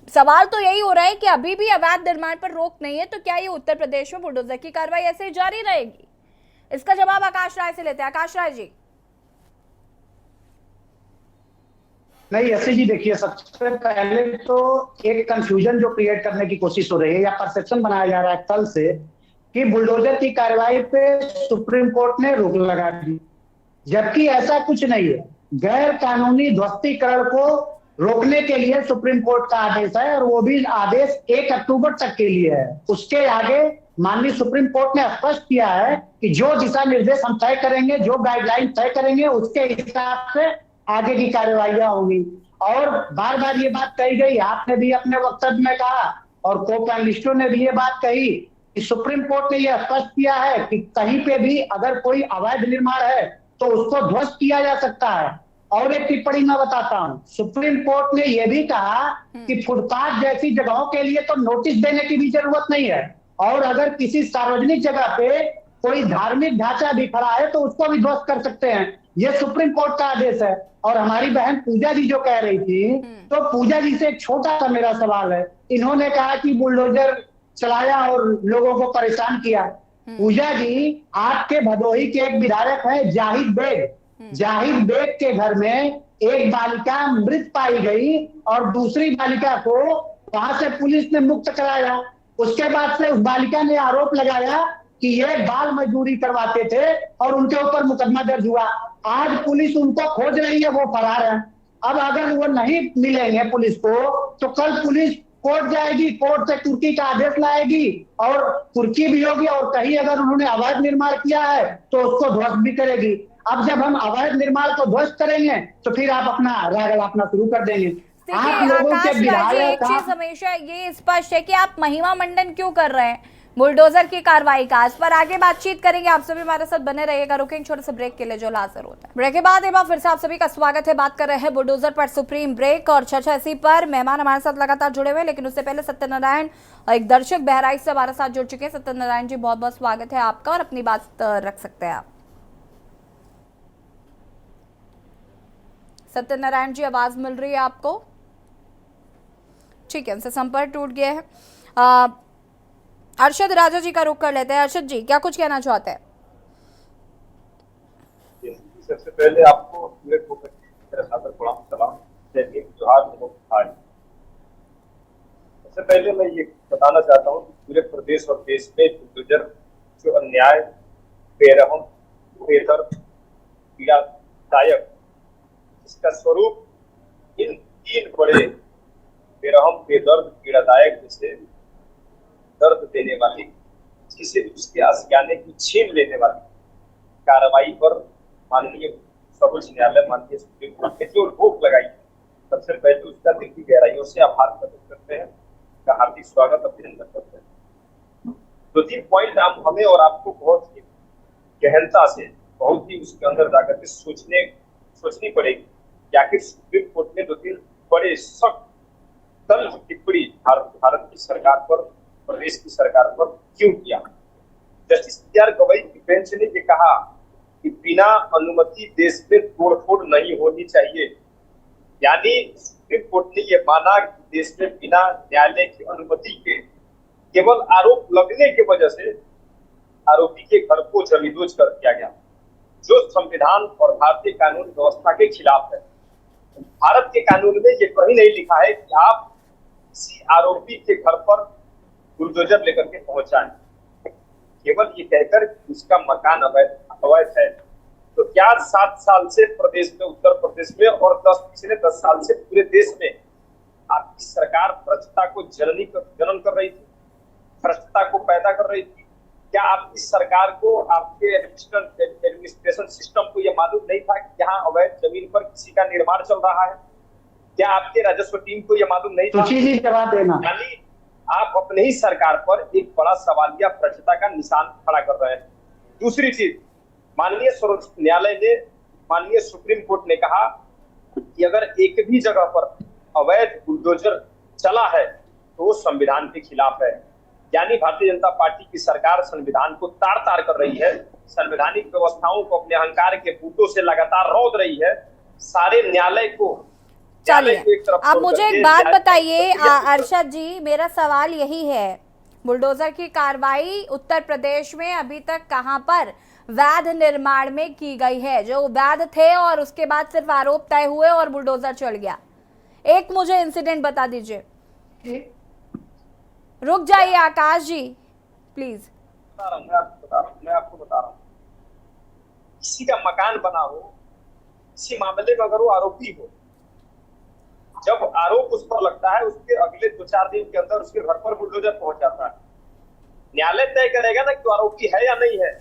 सवाल तो यही हो रहा है कि अभी भी अवैध निर्माण पर रोक नहीं है, तो क्या ये उत्तर प्रदेश में बुलडोजर की कार्रवाई ऐसे ही जारी रहेगी? इसका जवाब आकाश राय से लेते हैं। आकाश राय जी। नहीं, ऐसे जी देखिए, सबसे पहले तो एक कंफ्यूजन जो क्रिएट करने की कोशिश हो रही है या परसेप्शन बनाया जा रहा है कल से कि बुलडोजर की कार्रवाई पे सुप्रीम कोर्ट ने रोक लगा दी, जबकि ऐसा कुछ नहीं है। गैर कानूनी ध्वस्तीकरण को रोकने के लिए सुप्रीम कोर्ट का आदेश है, और वो भी आदेश 1 अक्टूबर तक के लिए है। उसके आगे माननीय सुप्रीम कोर्ट ने स्पष्ट किया है कि जो दिशा निर्देश हम तय करेंगे, जो गाइडलाइन तय करेंगे, उसके हिसाब से आगे की कार्यवाहियां होंगी। और बार बार ये बात कही गई, आपने भी अपने वक्तव्य में कहा और को पैनलिस्टों ने भी ये बात कही कि सुप्रीम कोर्ट ने यह स्पष्ट किया है कि कहीं पे भी अगर कोई अवैध निर्माण है तो उसको ध्वस्त किया जा सकता है। और एक टिप्पणी मैं बताता हूं, सुप्रीम कोर्ट ने यह भी कहा कि फुटपाथ जैसी जगहों के लिए तो नोटिस देने की भी जरूरत नहीं है, और अगर किसी सार्वजनिक जगह पे कोई धार्मिक ढांचा भी खड़ा है तो उसको भी ध्वस्त कर सकते हैं। ये सुप्रीम कोर्ट का आदेश है। और हमारी बहन पूजा जी जो कह रही थी, तो पूजा जी से एक छोटा सा मेरा सवाल है। इन्होंने कहा कि बुलडोजर चलाया और लोगों को परेशान किया। पूजा जी, आपके भदोही के एक विधायक है जाहिद बेग। जाहिद बेग के घर में एक बालिका मृत पाई गई और दूसरी बालिका को वहां से पुलिस ने मुक्त कराया। उसके बाद से उस बालिका ने आरोप लगाया कि ये बाल मजदूरी करवाते थे और उनके ऊपर मुकदमा दर्ज हुआ। आज पुलिस उनको खोज रही है, वो फरार है। अब अगर वो नहीं मिलेंगे पुलिस को तो कल पुलिस कोर्ट जाएगी, कोर्ट से कुर्की का आदेश लाएगी और कुर्की भी होगी, और कहीं अगर उन्होंने अवैध निर्माण किया है तो उसको ध्वस्त भी करेगी। अब जब हम अवैध निर्माण को ध्वस्त करेंगे तो फिर आप अपना राग अपना शुरू कर देंगे। आप लोगों के एक चीज हमेशा ये स्पष्ट है कि आप महिमा मंडन क्यों कर रहे हैं बुलडोजर की कार्रवाई का। इस पर आगे बातचीत करेंगे। आप सभी हमारे साथ बने रहिएगा। रुकेंगे छोटे से ब्रेक के लिए जो लाजर होता है। ब्रेक के बाद एक बार फिर से आप सभी का स्वागत है। बात कर रहे हैं बुलडोजर पर सुप्रीम ब्रेक और चर्चा इसी पर। मेहमान हमारे साथ लगातार जुड़े हुए, लेकिन उससे पहले सत्यनारायण एक दर्शक बहराइच से हमारे साथ जुड़ चुके हैं। सत्यनारायण जी, बहुत बहुत स्वागत है आपका और अपनी बात रख सकते हैं आप। सत्यनारायण जी, आवाज मिल रही है आपको? ठीक है, उनसे संपर्क टूट गया है। अरशद राजा जी का रुख कर लेते हैं। अरशद जी, क्या कुछ कहना चाहते हैं? सबसे पहले आपको सादर प्रणाम सलाम, जोहार। सबसे पहले मैं ये बताना चाहता हूँ कि पूरे प्रदेश और देश में बुलडोजर जो अन्याय, बेरहम, बेदर्द, पीड़ादायक, इसका स्वरूप इन तीन बड़े बेरहम, बेदर्द, पीड़ादायक जैसे दर्द देने वाली, जिसे उसके आशियाने की छीन लेने वाली कार्रवाई पर माननीय सर्वोच्च न्यायालय, माननीय सुप्रीम कोर्ट ने जो रोक लगाई है, सबसे पहले उसका दिल की गहराइयों से आभार प्रकट करते हैं, का हार्दिक स्वागत, अभिनंदन करते हैं। 2-3 पॉइंट हमें और आपको बहुत ही गहनता से, बहुत ही उसके अंदर जाकर के सोचनी पड़ेगी कि आखिर सुप्रीम कोर्ट ने 2-3 बड़े सख्त तल्ख टिप्पणी भारत की सरकार पर, प्रदेश की सरकार पर क्यों किया। जस्टिस BR गवई की बेंच ने ये कहा कि बिना अनुमति देश में तोड़फोड़ नहीं होनी चाहिए, यानी सुप्रीम कोर्ट ने ये माना कि देश में बिना न्यायालय की अनुमति के केवल आरोप लगने की वजह से आरोपी के घर को जमींदोज कर दिया गया, जो संविधान और भारतीय कानून व्यवस्था के खिलाफ है। भारत के कानून में ये कहीं नहीं लिखा है कि आप किसी आरोपी के घर पर बुलडोजर लेकर के पहुंच जाए, केवल ये कहकर उसका मकान अवैध है। तो क्या 7 साल से प्रदेश में, उत्तर प्रदेश में और पिछले 10 साल से पूरे देश में आपकी सरकार भ्रष्टता को जनन कर रही थी, भ्रष्टता को पैदा कर रही थी? क्या आपकी सरकार को, आपके एडमिनिस्ट्रेशन सिस्टम को यह मालूम नहीं था कि यहाँ अवैध जमीन पर किसी का निर्माण चल रहा है? क्या आपके राजस्व टीम को यह मालूम नहीं था? जवाब देना। यानी आप अपने ही सरकार पर एक बड़ा सवालिया भ्रष्टता का निशान खड़ा कर रहे हैं। दूसरी चीज, माननीय सर्वोच्च न्यायालय ने, माननीय सुप्रीम कोर्ट ने कहा कि अगर एक भी जगह पर अवैध बुलडोजर चला है तो वो संविधान के खिलाफ है। यानी भारतीय जनता पार्टी की सरकार संविधान को तार तार कर रही है, संवैधानिक व्यवस्थाओं को अपने अहंकार के बूटों से लगातार रौंद रही है। सारे न्यायालय को, चलिए, अब मुझे एक बात बताइए अरशद जी, मेरा सवाल यही है, बुलडोजर की कार्रवाई उत्तर प्रदेश में अभी तक कहां पर वैध निर्माण में की गई है, जो वैध थे और उसके बाद सिर्फ आरोप तय हुए और बुलडोजर चल गया? एक मुझे इंसिडेंट बता दीजिए। रुक जाइए आकाश जी प्लीज। मैं आपको बता रहा हूँ, किसी का मकान बना हो, किसी मामले में अगर वो आरोपी हो, जब आरोप उस पर लगता है उसके अगले 2-4 दिन के अंदर उसके घर पर बुलडोजर पहुंच जाता है। न्यायालय तय करेगा ना कि आरोपी है या नहीं है।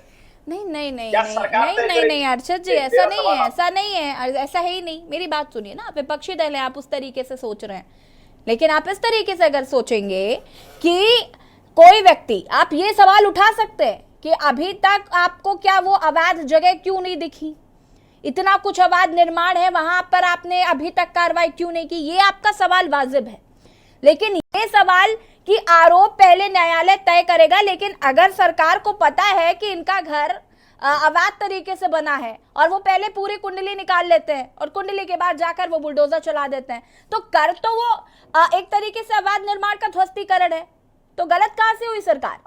नहीं अरशद जी, ऐसा नहीं है, ऐसा है ही नहीं। मेरी बात सुनिए ना, आप विपक्षी दल हैं, आप उस तरीके से सोच रहे हैं, लेकिन आप इस तरीके से अगर सोचेंगे कि कोई व्यक्ति, आप ये सवाल उठा सकते हैं कि अभी तक आपको क्या वो अवैध जगह क्यों नहीं दिखी, इतना कुछ अवैध निर्माण है वहां पर आपने अभी तक कार्रवाई क्यों नहीं की, ये आपका सवाल वाजिब है। लेकिन ये सवाल कि आरोप पहले न्यायालय तय करेगा, लेकिन अगर सरकार को पता है कि इनका घर अवैध तरीके से बना है और वो पहले पूरी कुंडली निकाल लेते हैं और कुंडली के बाद जाकर वो बुलडोजर चला देते हैं, तो कर तो वो एक तरीके से अवैध निर्माण का ध्वस्तीकरण है, तो गलत कहां से हुई सरकार?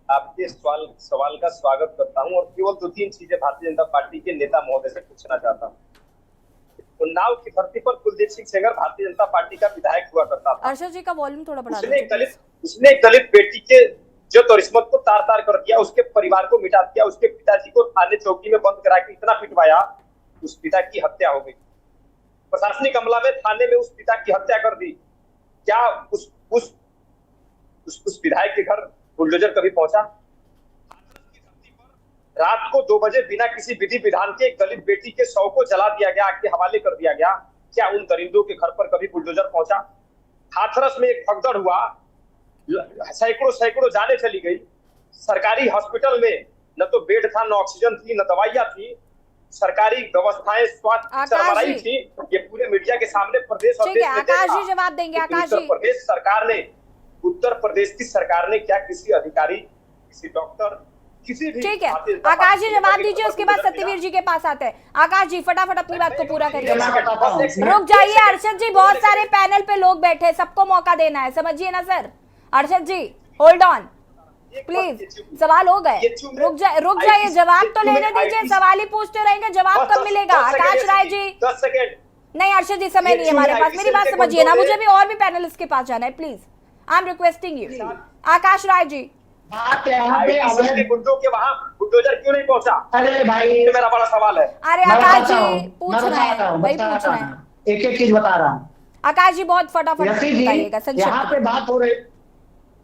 आपके सवाल का स्वागत करता हूं और केवल 2-3 चीजें भारतीय जनता पार्टी के नेता महोदय से पूछना चाहता हूं। उन्नाव की धरती पर कुलदीप सिंह सेंगर भारतीय जनता पार्टी का विधायक हुआ करता था। अर्शद जी का वॉल्यूम थोड़ा बढ़ा दीजिए। उसने एक दलित बेटी के जो तोरिस्मत को तार तार कर दिया, उसके परिवार को मिटा दिया, उसके पिताजी को थाने चौकी में बंद करा के इतना पिटवाया, उस पिता की हत्या हो गई। प्रशासनिक अमला में थाने में उस पिता की हत्या कर दी। क्या उस विधायक के घर बुलडोजर कभी पहुंचा? रात को 2 बजे बिना किसी विधि विधान के एक दलित बेटी के शव को जला दिया गया, आग के हवाले कर दिया गया। क्या उन दरिंदों के घर पर कभी बुलडोजर पहुंचा? हाथरस में एक भगदड़ हुआ, सैकड़ों जाने चली गई। सरकारी हॉस्पिटल में न तो बेड था, न ऑक्सीजन थी, न दवाइयां थी। सरकारी व्यवस्थाएं स्वास्थ्य चरमराई थी। ये पूरे मीडिया के सामने प्रदेश और देश में आकाश जी जवाब देंगे। आकाश जी, उत्तर प्रदेश की सरकार ने क्या किसी अधिकारी, किसी डॉक्टर, किसी भी ठीक है, भारतीय जनता आकाश पार्टी जी के जवाब नेता दीजिए, के उसके बाद ऊपर सत्यवीर जी के पास आते हैं। आकाश जी फटाफट अपनी बात को पूरा करिए। मैं रुक जाइए अर्शद जी, बहुत सारे पैनल पे लोग बैठे हैं, सबको मौका देना है, समझिए ना sir. Arshad ji hold on please, सवाल हो गए, रुक जाइए, जवाब तो लेने दीजिए, सवाल ही पूछते रहेंगे, जवाब कब मिलेगा? आकाश राय जी 10 सेकेंड। नहीं अर्शद जी, समय नहीं है हमारे पास, मेरी बात समझिए ना, मुझे भी और भी पैनलिस्ट के पास जाना है, please I am requesting you. Akash Rai ji, बात यहाँ पे अवैध गुड्डों के वहाँ बुलडोजर क्यों नहीं पहुंचा? अरे भाई, ये मेरा बड़ा सवाल है। अरे आकाश जी पूछ रहे हैं, वही पूछ रहे हैं, एक एक चीज बता रहा हूँ। आकाश जी बहुत फटाफट यसी जी, बताइएगा, यहाँ पे बात हो रही,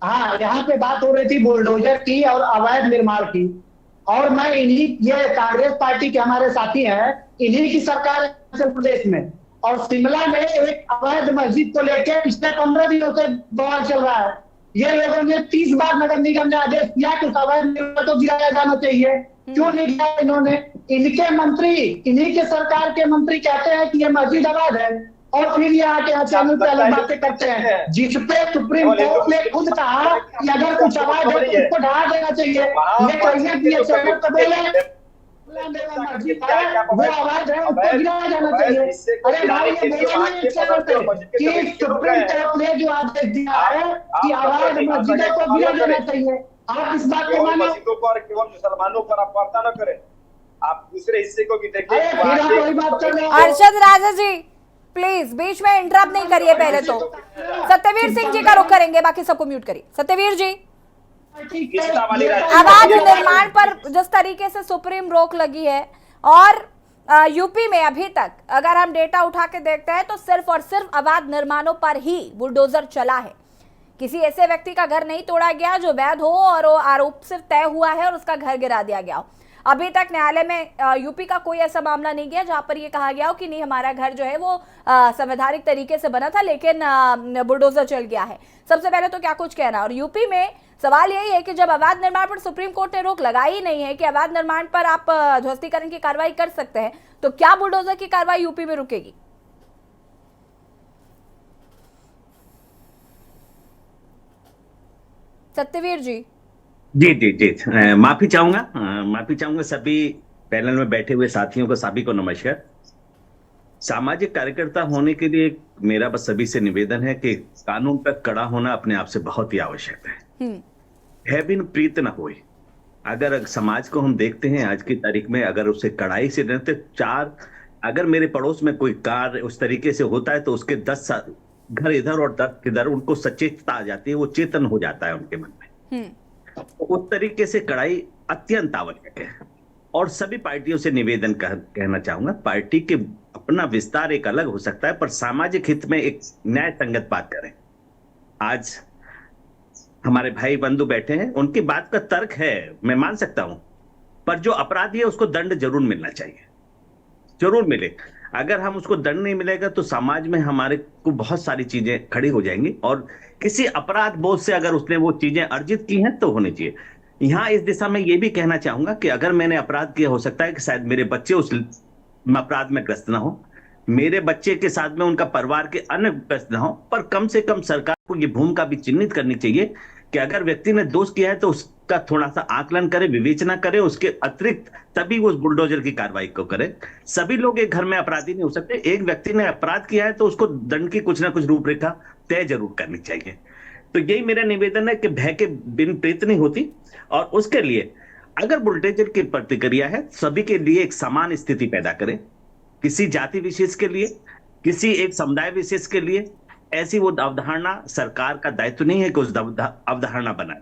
हाँ यहाँ पे बात हो रही थी बुलडोजर की और अवैध निर्माण की, और मैं इन्हीं, ये कांग्रेस पार्टी के हमारे साथी हैं, इन्हीं की सरकार है उत्तर प्रदेश में, और शिमला में एक अवैध मस्जिद को लेकर पिछले 15 दिनों से बवाल चल रहा है। ये लोगों ने 30 बार नगर निगम ने आदेश दिया कि उस अवैध निर्माण को गिराया जाना चाहिए, क्यों नहीं गिराया इन्होंने? इनके मंत्री, इन्हीं के सरकार के मंत्री कहते हैं कि ये मस्जिद अवैध है, और फिर यहाँ के चैनल पे अलग बातें करते हैं, जिसपे सुप्रीम कोर्ट ने खुद कहा कि अगर कुछ अवैध है तो उसको ढहा देना चाहिए। ये कहिए कि ये चैनल पे बोले मस्जिद है वो अवैध है, उसको गिराया जाना चाहिए। अरे भाई ये बोले एक चैनल पे कि सुप्रीम कोर्ट ने जो आदेश दिया है कि अवैध मस्जिदों को गिरा देना चाहिए, आप इस बात को मानो। मस्जिदों पर केवल मुसलमानों पर आप वार्ता न करें, आप दूसरे हिस्से को भी देखिए। अर्शद राजा जी प्लीज बीच में इंटरप्ट नहीं करिए, पहले तो सत्यवीर सिंह जी का रुख करेंगे, बाकी सबको म्यूट करिए। सत्यवीर जी, अवैध निर्माण पर जिस तरीके से सुप्रीम रोक लगी है, और यूपी में अभी तक अगर हम डेटा उठा के देखते हैं तो सिर्फ और सिर्फ अवैध निर्माणों पर ही बुलडोजर चला है, किसी ऐसे व्यक्ति का घर नहीं तोड़ा गया जो वैध हो और वो आरोप सिर्फ तय हुआ है और उसका घर गिरा दिया गया हो। अभी तक न्यायालय में यूपी का कोई ऐसा मामला नहीं गया जहां पर ये कहा गया हो कि नहीं हमारा घर जो है वो संवैधानिक तरीके से बना था लेकिन बुलडोजर चल गया है। सबसे पहले तो क्या कुछ कहना, और यूपी में सवाल यही है कि जब अवैध निर्माण पर सुप्रीम कोर्ट ने रोक लगाई ही नहीं है कि अवैध निर्माण पर आप ध्वस्तीकरण की कार्रवाई कर सकते हैं, तो क्या बुलडोजर की कार्रवाई यूपी में रुकेगी? सत्यवीर जी। जी माफी चाहूंगा सभी पैनल में बैठे हुए साथियों को, सभी को नमस्कार। सामाजिक कार्यकर्ता होने के लिए मेरा बस सभी से निवेदन है कि कानून पर कड़ा होना अपने आप से बहुत ही आवश्यक है बिन प्रीत न होए। अगर समाज को हम देखते हैं आज की तारीख में, अगर उसे कड़ाई से रहते अगर मेरे पड़ोस में कोई कार्य उस तरीके से होता है तो उसके 10 घर इधर और 10 इधर, उनको सचेतता आ जाती है, वो चेतन हो जाता है उनके मन में। उस तरीके से कड़ाई अत्यंत आवश्यक है, और सभी पार्टियों से निवेदन कहना चाहूंगा, पार्टी के अपना विस्तार एक अलग हो सकता है पर सामाजिक हित में एक न्याय संगत बात करें। आज हमारे भाई बंधु बैठे हैं, उनकी बात का तर्क है, मैं मान सकता हूं, पर जो अपराधी है उसको दंड जरूर मिलना चाहिए, जरूर मिले। अगर हम उसको दंड नहीं मिलेगा तो समाज में हमारे को बहुत सारी चीजें खड़ी हो जाएंगी, और किसी अपराध बोध से अगर उसने वो चीजें अर्जित की हैं तो होनी चाहिए। यहाँ इस दिशा में ये भी कहना चाहूंगा कि अगर मैंने अपराध किया, हो सकता है कि शायद मेरे बच्चे उस अपराध में ग्रस्त ना हो, मेरे बच्चे के साथ में उनका परिवार के अन्य ग्रस्त ना हो, पर कम से कम सरकार को ये भूमिका भी चिन्हित करनी चाहिए कि अगर व्यक्ति ने दोष किया है तो उसका थोड़ा सा आकलन करे, विवेचना करे, उसके अतिरिक्त तभी वो उस बुलडोजर की कार्रवाई को करे। सभी लोग एक घर में अपराधी नहीं हो सकते, एक व्यक्ति ने अपराध किया है तो उसको दंड की कुछ ना कुछ रूपरेखा तय जरूर करनी चाहिए। तो यही मेरा निवेदन है कि भय के बिन प्रीत नहीं होती, और उसके लिए अगर बुलडोजर की प्रतिक्रिया है सभी के लिए एक समान स्थिति पैदा करें, किसी जाति विशेष के लिए, किसी एक समुदाय विशेष के लिए ऐसी वो अवधारणा सरकार का दायित्व नहीं है कि उस अवधारणा बनाए।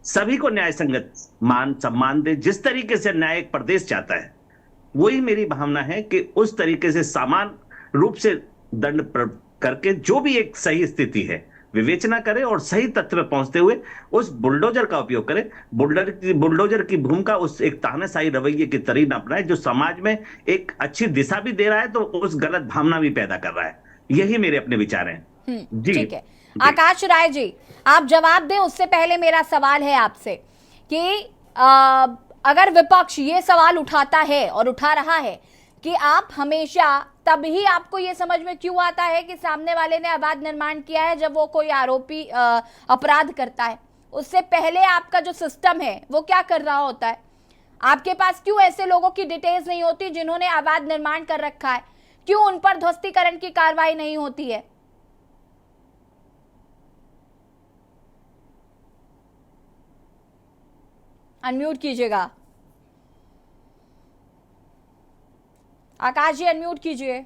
सभी को न्याय संगत मान सम्मान दे, जिस तरीके से न्याय एक प्रदेश चाहता है, वही मेरी भावना है कि उस तरीके से समान रूप से दंड करके जो भी एक सही स्थिति है विवेचना करे और सही तथ्य में पहुंचते हुए उस बुलडोजर का उपयोग करे। बुलडोजर की भूमिका उस एक तानाशाही रवैये की तरह न अपनाए जो समाज में एक अच्छी दिशा भी दे रहा है तो उस गलत भावना भी पैदा कर रहा है। यही मेरे अपने विचार हैं। जी ठीक है, आकाश राय जी आप जवाब दें, उससे पहले मेरा सवाल है आपसे कि अगर विपक्ष ये सवाल उठाता है और उठा रहा है कि आप हमेशा तभी आपको ये समझ में क्यों आता है कि सामने वाले ने अवैध निर्माण किया है जब वो कोई आरोपी अपराध करता है, उससे पहले आपका जो सिस्टम है वो क्या कर रहा होता है? आपके पास क्यों ऐसे लोगों की डिटेल्स नहीं होती जिन्होंने अवैध निर्माण कर रखा है? क्यों उन पर ध्वस्तीकरण की कार्रवाई नहीं होती है? अनम्यूट कीजिएगा। आकाश जी अनम्यूट कीजिए।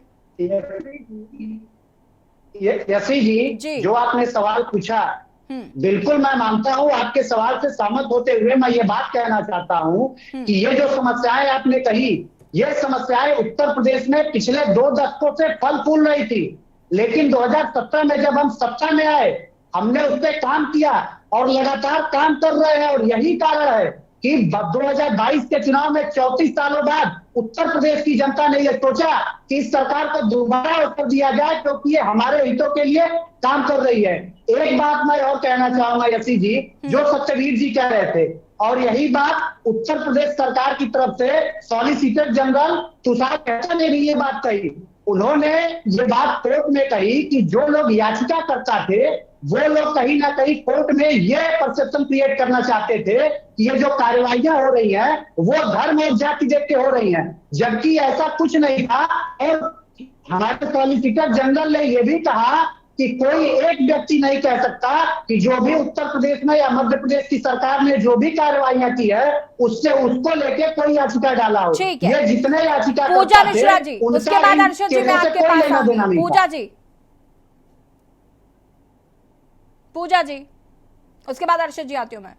यसी जी, जो आपने सवाल पूछा, बिल्कुल मैं मानता हूं, आपके सवाल से सहमत होते हुए मैं ये बात कहना चाहता हूं कि ये जो समस्याएं आपने कही, ये समस्याएं उत्तर प्रदेश में पिछले 2 दशकों से फल फूल रही थी, लेकिन 2017 में जब हम सत्ता में आए, हमने उस पर काम किया और लगातार काम कर रहे हैं। और यही कारण है कि 2022 के चुनाव में 34 सालों बाद उत्तर प्रदेश की जनता ने यह सोचा कि इस सरकार को दोबारा अवसर दिया जाए, क्योंकि ये हमारे हितों के लिए काम कर रही है। एक बात मैं और कहना चाहूंगा यसी जी, जो सत्यवीर जी कह रहे थे, और यही बात उत्तर प्रदेश सरकार की तरफ से सॉलिसिटर जनरल तुषार मेहता ने भी ये बात कही। उन्होंने ये बात कोर्ट में कही कि जो लोग याचिका करता थे, वो लोग कहीं ना कहीं कोर्ट में ये परसेप्शन क्रिएट करना चाहते थे कि ये जो कार्रवाइयां हो रही हैं वो धर्म और जाति देख के हो रही हैं, जबकि ऐसा कुछ नहीं था। और हमारे सॉलिसिटर जनरल ने यह भी कहा कि कोई एक व्यक्ति नहीं कह सकता कि जो भी उत्तर प्रदेश में या मध्य प्रदेश की सरकार ने जो भी कार्रवाइयां की है उससे उसको लेके कोई याचिका डाला हो। ये जितने याचिका पूजा मिश्रा जी, उसके बाद अर्शद जी मैं आपके पास आऊंगी। पूजा जी, उसके बाद अर्शद जी आती हूँ मैं।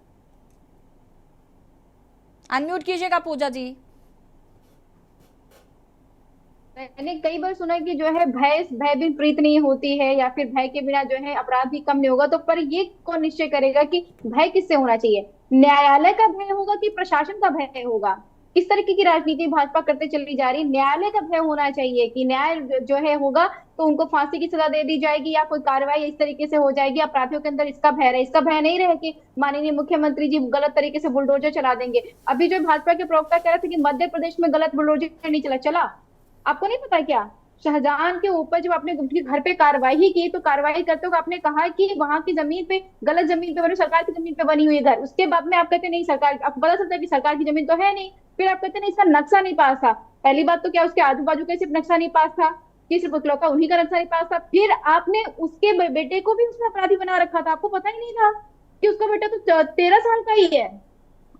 अनम्यूट कीजिएगा पूजा जी। मैंने कई बार सुना कि जो है भय भी प्रीत नहीं होती है, या फिर भय के बिना जो है अपराध भी कम नहीं होगा। तो पर ये कौन निश्चय करेगा कि भय किससे होना चाहिए? न्यायालय का भय होगा कि प्रशासन का भय होगा? किस तरीके की राजनीति भाजपा करते चली जा रही? न्यायालय का भय होना चाहिए कि न्याय जो है होगा तो उनको फांसी की सजा दे दी जाएगी या कोई कार्रवाई इस तरीके से हो जाएगी। अपराधियों के अंदर इसका भय रहे, इसका भय नहीं रहे कि माननीय मुख्यमंत्री जी गलत तरीके से बुलडोजर चला देंगे। अभी जो भाजपा के प्रवक्ता कह रहे थे कि मध्य प्रदेश में गलत बुलडोजर नहीं चला, आपको नहीं पता क्या? शाहजहां के ऊपर जब आपने उनके घर पे कार्रवाई की तो कार्रवाई करते हुए आपने कहा कि वहां की जमीन पे, गलत जमीन पे बनी, सरकार की जमीन पे बनी हुई है घर। उसके बाद में आप कहते नहीं सरकार, आपको पता चलता है कि सरकार की जमीन तो है नहीं, फिर आप कहते नहीं इसका नक्शा नहीं पास था। पहली बात तो क्या उसके आजू बाजू का सिर्फ नक्शा नहीं पास था कि सिर्फ इकलौता उन्हीं का नक्शा नहीं पास था? फिर आपने उसके बेटे को भी उसमें अपराधी बना रखा था। आपको पता ही नहीं था कि उसका बेटा तो 13 साल का ही है,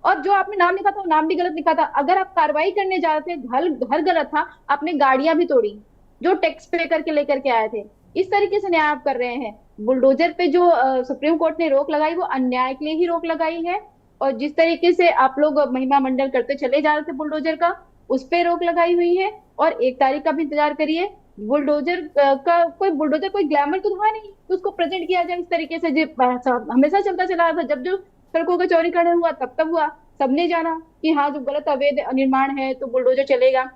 और जो आपने नाम लिखा था वो नाम भी गलत लिखा था। अगर आप कार्रवाई करने जा रहे थे, घर गलत था, आपने गाड़ियां भी तोड़ी जो टैक्स पे करके लेकर के आए थे। इस तरीके से न्याय आप कर रहे हैं। बुलडोजर पे जो सुप्रीम कोर्ट ने रोक लगाई वो अन्याय के लिए ही रोक लगाई है, और जिस तरीके से आप लोग महिमा मंडल करते चले जा रहे थे बुलडोजर का, उस पे रोक लगाई हुई है। और 1 तारीख का भी इंतजार करिए। बुलडोजर का कोई ग्लैमर तो था नहीं तो उसको प्रेजेंट किया जाए इस तरीके से। हमेशा चलता चला रहा था, जब जो सड़कों का चौड़ीकरण हुआ तब हुआ, सबने जाना कि हाँ जो गलत अवैध निर्माण है तो बुलडोजर चलेगा।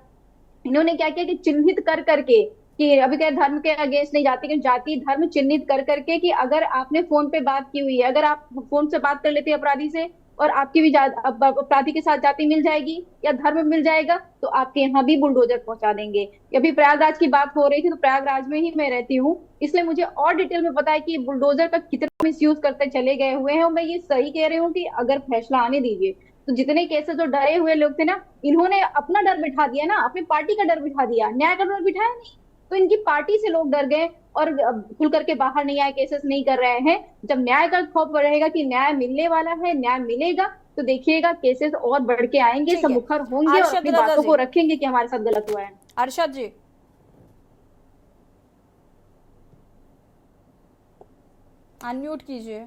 इन्होंने क्या किया कि चिन्हित कर करके, कि अभी क्या धर्म के अगेंस्ट नहीं जाती, कि जाति धर्म चिन्हित कर करके कि अगर आपने फोन पे बात की हुई है, अगर आप फोन से बात कर लेते हैं अपराधी से और आपकी भी अपराधी के साथ जाति मिल जाएगी या धर्म मिल जाएगा तो आपके यहाँ भी बुलडोजर पहुंचा देंगे। अभी प्रयागराज की बात हो रही थी तो प्रयागराज में ही मैं रहती हूँ, इसलिए मुझे और डिटेल में पता है कि बुलडोजर का कितना मिसयूज करते चले गए हुए हैं। और मैं ये सही कह रही हूँ कि अगर फैसला आने दीजिए तो जितने केसेस जो डरे हुए लोग थे ना, इन्होंने अपना डर बिठा दिया ना, अपनी पार्टी का डर बिठा दिया, न्याय का डर बिठाया नहीं। तो इनकी पार्टी से लोग डर गए और खुल करके बाहर नहीं आए, केसेस नहीं कर रहे हैं। जब न्याय का खौफ रहेगा कि न्याय मिलने वाला है, न्याय मिलेगा, तो देखिएगा केसेस और बढ़ के आएंगे, सब मुखर होंगे और अपनी बातों को रखेंगे कि हमारे साथ गलत हुआ है। अर्शद जी अनम्यूट कीजिए।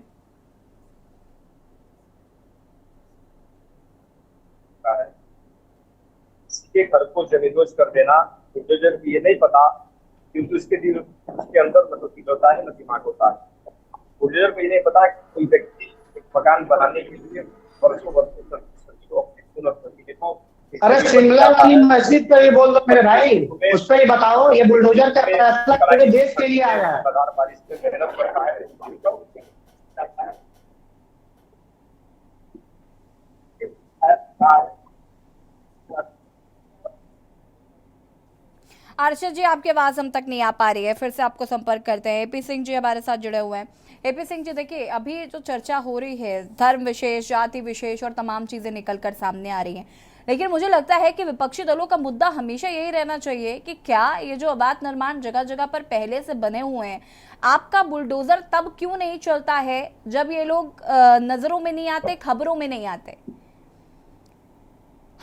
इसके घर को जमींदोज कर देना, बुलडोजर को ये नहीं पता क्योंकि उसके दिल उसके अंदर न तो दिल होता है न दिमाग होता है। बुलडोजर को ये नहीं पता कि कोई व्यक्ति एक मकान बनाने के लिए वर्षों अरे शिमला वाली मस्जिद पे ही बोल दो मेरे भाई, उस पर ही बताओ। ये बुलडोजर का फैसला पूरे देश के लिए आया है। अर्शद जी आपकी आवाज हम तक नहीं आ पा रही है, फिर से आपको संपर्क करते हैं। एपी सिंह जी हमारे साथ जुड़े हुए हैं। एपी सिंह जी देखिए, अभी जो चर्चा हो रही है धर्म विशेष, जाति विशेष और तमाम चीजें निकल कर सामने आ रही हैं, लेकिन मुझे लगता है कि विपक्षी दलों का मुद्दा हमेशा यही रहना चाहिए कि क्या ये जो अवैध निर्माण जगह जगह पर पहले से बने हुए हैं, आपका बुलडोजर तब क्यों नहीं चलता है जब ये लोग नजरों में नहीं आते, खबरों में नहीं आते।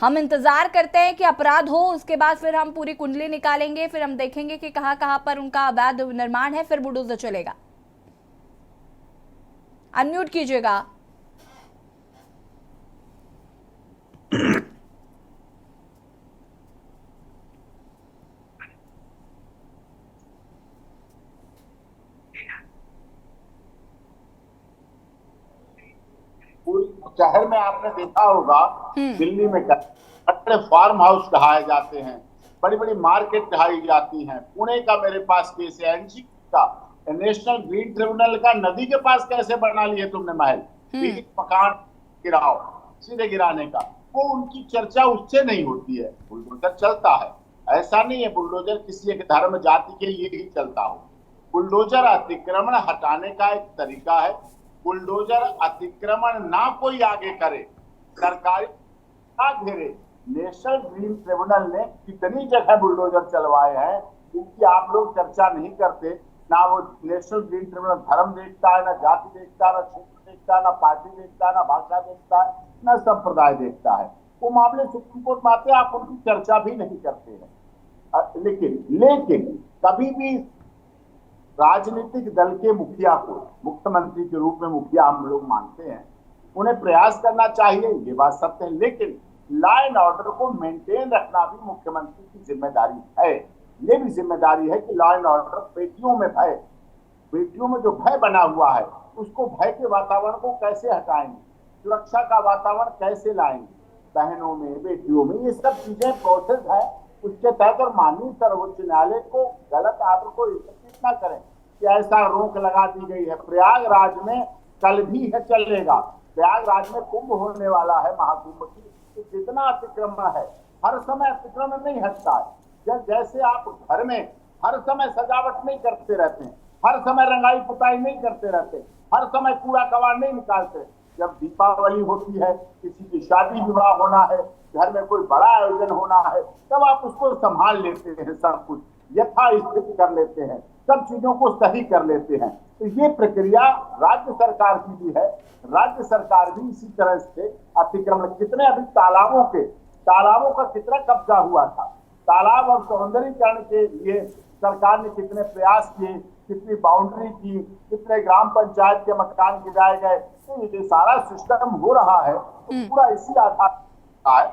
हम इंतजार करते हैं कि अपराध हो, उसके बाद फिर हम पूरी कुंडली निकालेंगे, फिर हम देखेंगे कि कहां कहां पर उनका अवैध निर्माण है, फिर बुलडोजर चलेगा। अनम्यूट कीजिएगा। शहर में आपने देखा होगा, दिल्ली में बड़े फार्म हाउस ढहाए जाते हैं, बड़ी बड़ी मार्केट ढहाई जाती हैं। पुणे का मेरे पास केस है, एनजी का, नेशनल ग्रीन ट्रिब्यूनल का नदी के पास कैसे बना लिए तुमने महल, मकान गिराओ, सीधे गिराने का, वो उनकी चर्चा उससे नहीं होती है। बुलडोजर चलता है, ऐसा नहीं है बुलडोजर किसी एक धर्म जाति के लिए ही चलता हो। बुलडोजर अतिक्रमण हटाने का एक तरीका है। बुलडोजर अतिक्रमण ना कोई आगे करे, सरकारी ना घेरे। नेशनल ग्रीन ट्रिब्यूनल ने कितनी जगह बुलडोजर चलवाए हैं, जिनकी आप लोग चर्चा नहीं करते। ना वो नेशनल ग्रीन ट्रिब्यूनल धर्म देखता है, ना जाति देखता है, ना क्षेत्र देखता है, ना पार्टी देखता है, ना भाषा देखता है, ना संप्रदाय देखता है। वो मामले सुप्रीम कोर्ट में आते हैं, आप उनकी चर्चा भी नहीं करते हैं। लेकिन कभी भी राजनीतिक दल के मुखिया को मुख्यमंत्री के रूप में मुखिया हम लोग मानते हैं, उन्हें प्रयास करना चाहिए, ये बात सत्य है। लेकिन लॉ एंड ऑर्डर को मेंटेन रखना भी मुख्यमंत्री की जिम्मेदारी है। ये भी जिम्मेदारी है कि लॉ एंड ऑर्डर, बेटियों में जो भय बना हुआ है, उसको भय के वातावरण को कैसे हटाएंगे, सुरक्षा का वातावरण कैसे लाएंगे, बहनों में, बेटियों में, ये सब चीजें प्रोसेस है। उसके तहत और माननीय सर्वोच्च न्यायालय को गलत आर्डर को एकत्रित न करें कि ऐसा रोक लगा दी गई है। प्रयागराज में कल भी है चलेगा, प्रयागराज में कुंभ होने वाला है, महाकुंभ की, तो जितना अतिक्रमण है, हर समय अतिक्रमण नहीं हटता है। जैसे आप घर में हर समय सजावट नहीं करते रहते हैं, हर समय रंगाई पुताई नहीं करते रहते, हर समय कूड़ा कबाड़ नहीं निकालते, जब दीपावली होती है, किसी की शादी विवाह होना है, घर में कोई बड़ा आयोजन होना है, तब आप उसको संभाल लेते हैं, सब कुछ यथास्थिति कर लेते हैं, सब चीजों को सही कर लेते हैं। तो ये प्रक्रिया राज्य सरकार की भी है। राज्य सरकार भी इसी तरह से अतिक्रमण, कितने अभी तालाबों का कितना कब्जा हुआ था, तालाब और सौंदर्यीकरण के लिए सरकार ने कितने प्रयास किए, कितनी बाउंड्री की, कितने ग्राम पंचायत के मकान गिराए गए। तो ये सारा सिस्टम हो रहा है, तो पूरा इसी आधार पर है।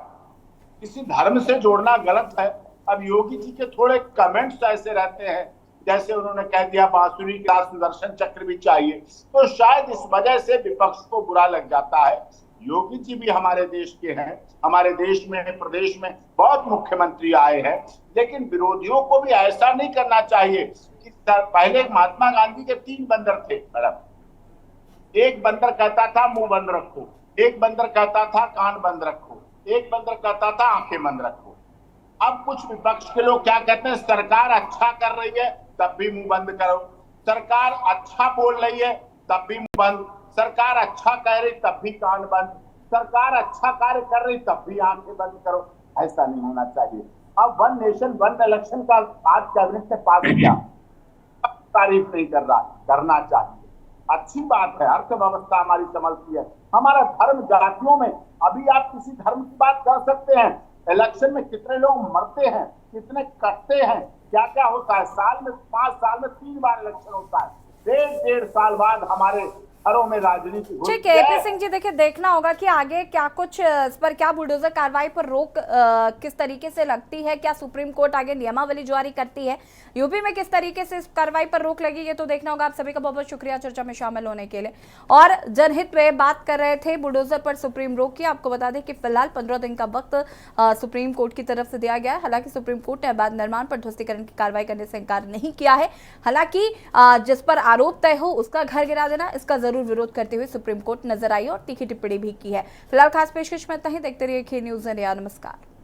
किसी धर्म से जोड़ना गलत है। अब योगी जी के थोड़े कमेंट्स ऐसे रहते हैं, जैसे उन्होंने कह दिया बांसुरी के साथ सुदर्शन चक्र भी चाहिए, तो शायद इस वजह से विपक्ष को बुरा लग जाता है। योगी जी भी हमारे देश के हैं, हमारे देश में, प्रदेश में बहुत मुख्यमंत्री आए हैं, लेकिन विरोधियों को भी ऐसा नहीं करना चाहिए कि पहले महात्मा गांधी के 3 बंदर थे मैडम। एक बंदर कहता था मुंह बंद रखो, एक बंदर कहता था कान बंद रखो, एक बंदर कहता था आंखें बंद रखो। अब कुछ विपक्ष के लोग क्या कहते हैं, सरकार अच्छा कर रही है तब भी मुंह बंद करो, सरकार अच्छा बोल रही है तब भी मुंह बंद, सरकार अच्छा कह रही तब भी कान बंद, सरकार अच्छा कार्य कर रही तब भी आंखें बंद करो। ऐसा नहीं होना चाहिए। अब 1 नेशन 1 इलेक्शन का आज कैबिनेट ने पास किया, तारीफ नहीं कर रहा, करना चाहिए, अच्छी बात है। अर्थव्यवस्था हमारी संभलती है, हमारा धर्म जातियों में, अभी आप किसी धर्म की बात कर सकते हैं, इलेक्शन में कितने लोग मरते हैं, कितने कटते हैं, क्या क्या होता है। साल में 5 साल में 3 बार इलेक्शन होता है, 1.5 साल बाद हमारे घरों में राजनीति होती है। ठीक है एपी सिंह जी, देखिए देखना होगा कि आगे क्या कुछ इस पर, क्या बुलडोजर कार्रवाई पर रोक किस तरीके से लगती है, क्या सुप्रीम कोर्ट आगे नियमावली जारी करती है, यूपी में किस तरीके से इस कार्रवाई पर रोक लगेगी, तो देखना होगा। आप सभी का बहुत बहुत शुक्रिया चर्चा में शामिल होने के लिए। और जनहित में बात कर रहे थे बुलडोजर पर सुप्रीम रोक की। आपको बता दें कि फिलहाल 15 दिन का वक्त सुप्रीम कोर्ट की तरफ से दिया गया है। हालांकि सुप्रीम कोर्ट ने अवैध निर्माण पर ध्वस्तीकरण की कार्रवाई करने से इंकार नहीं किया है। हालांकि जिस पर आरोप तय हो उसका घर गिरा देना, इसका जरूर विरोध करते हुए सुप्रीम कोर्ट नजर आई और तीखी टिप्पणी भी की है। फिलहाल खास पेशकश में इतना ही। देखते रहिए के न्यूज़ इंडिया। नमस्कार।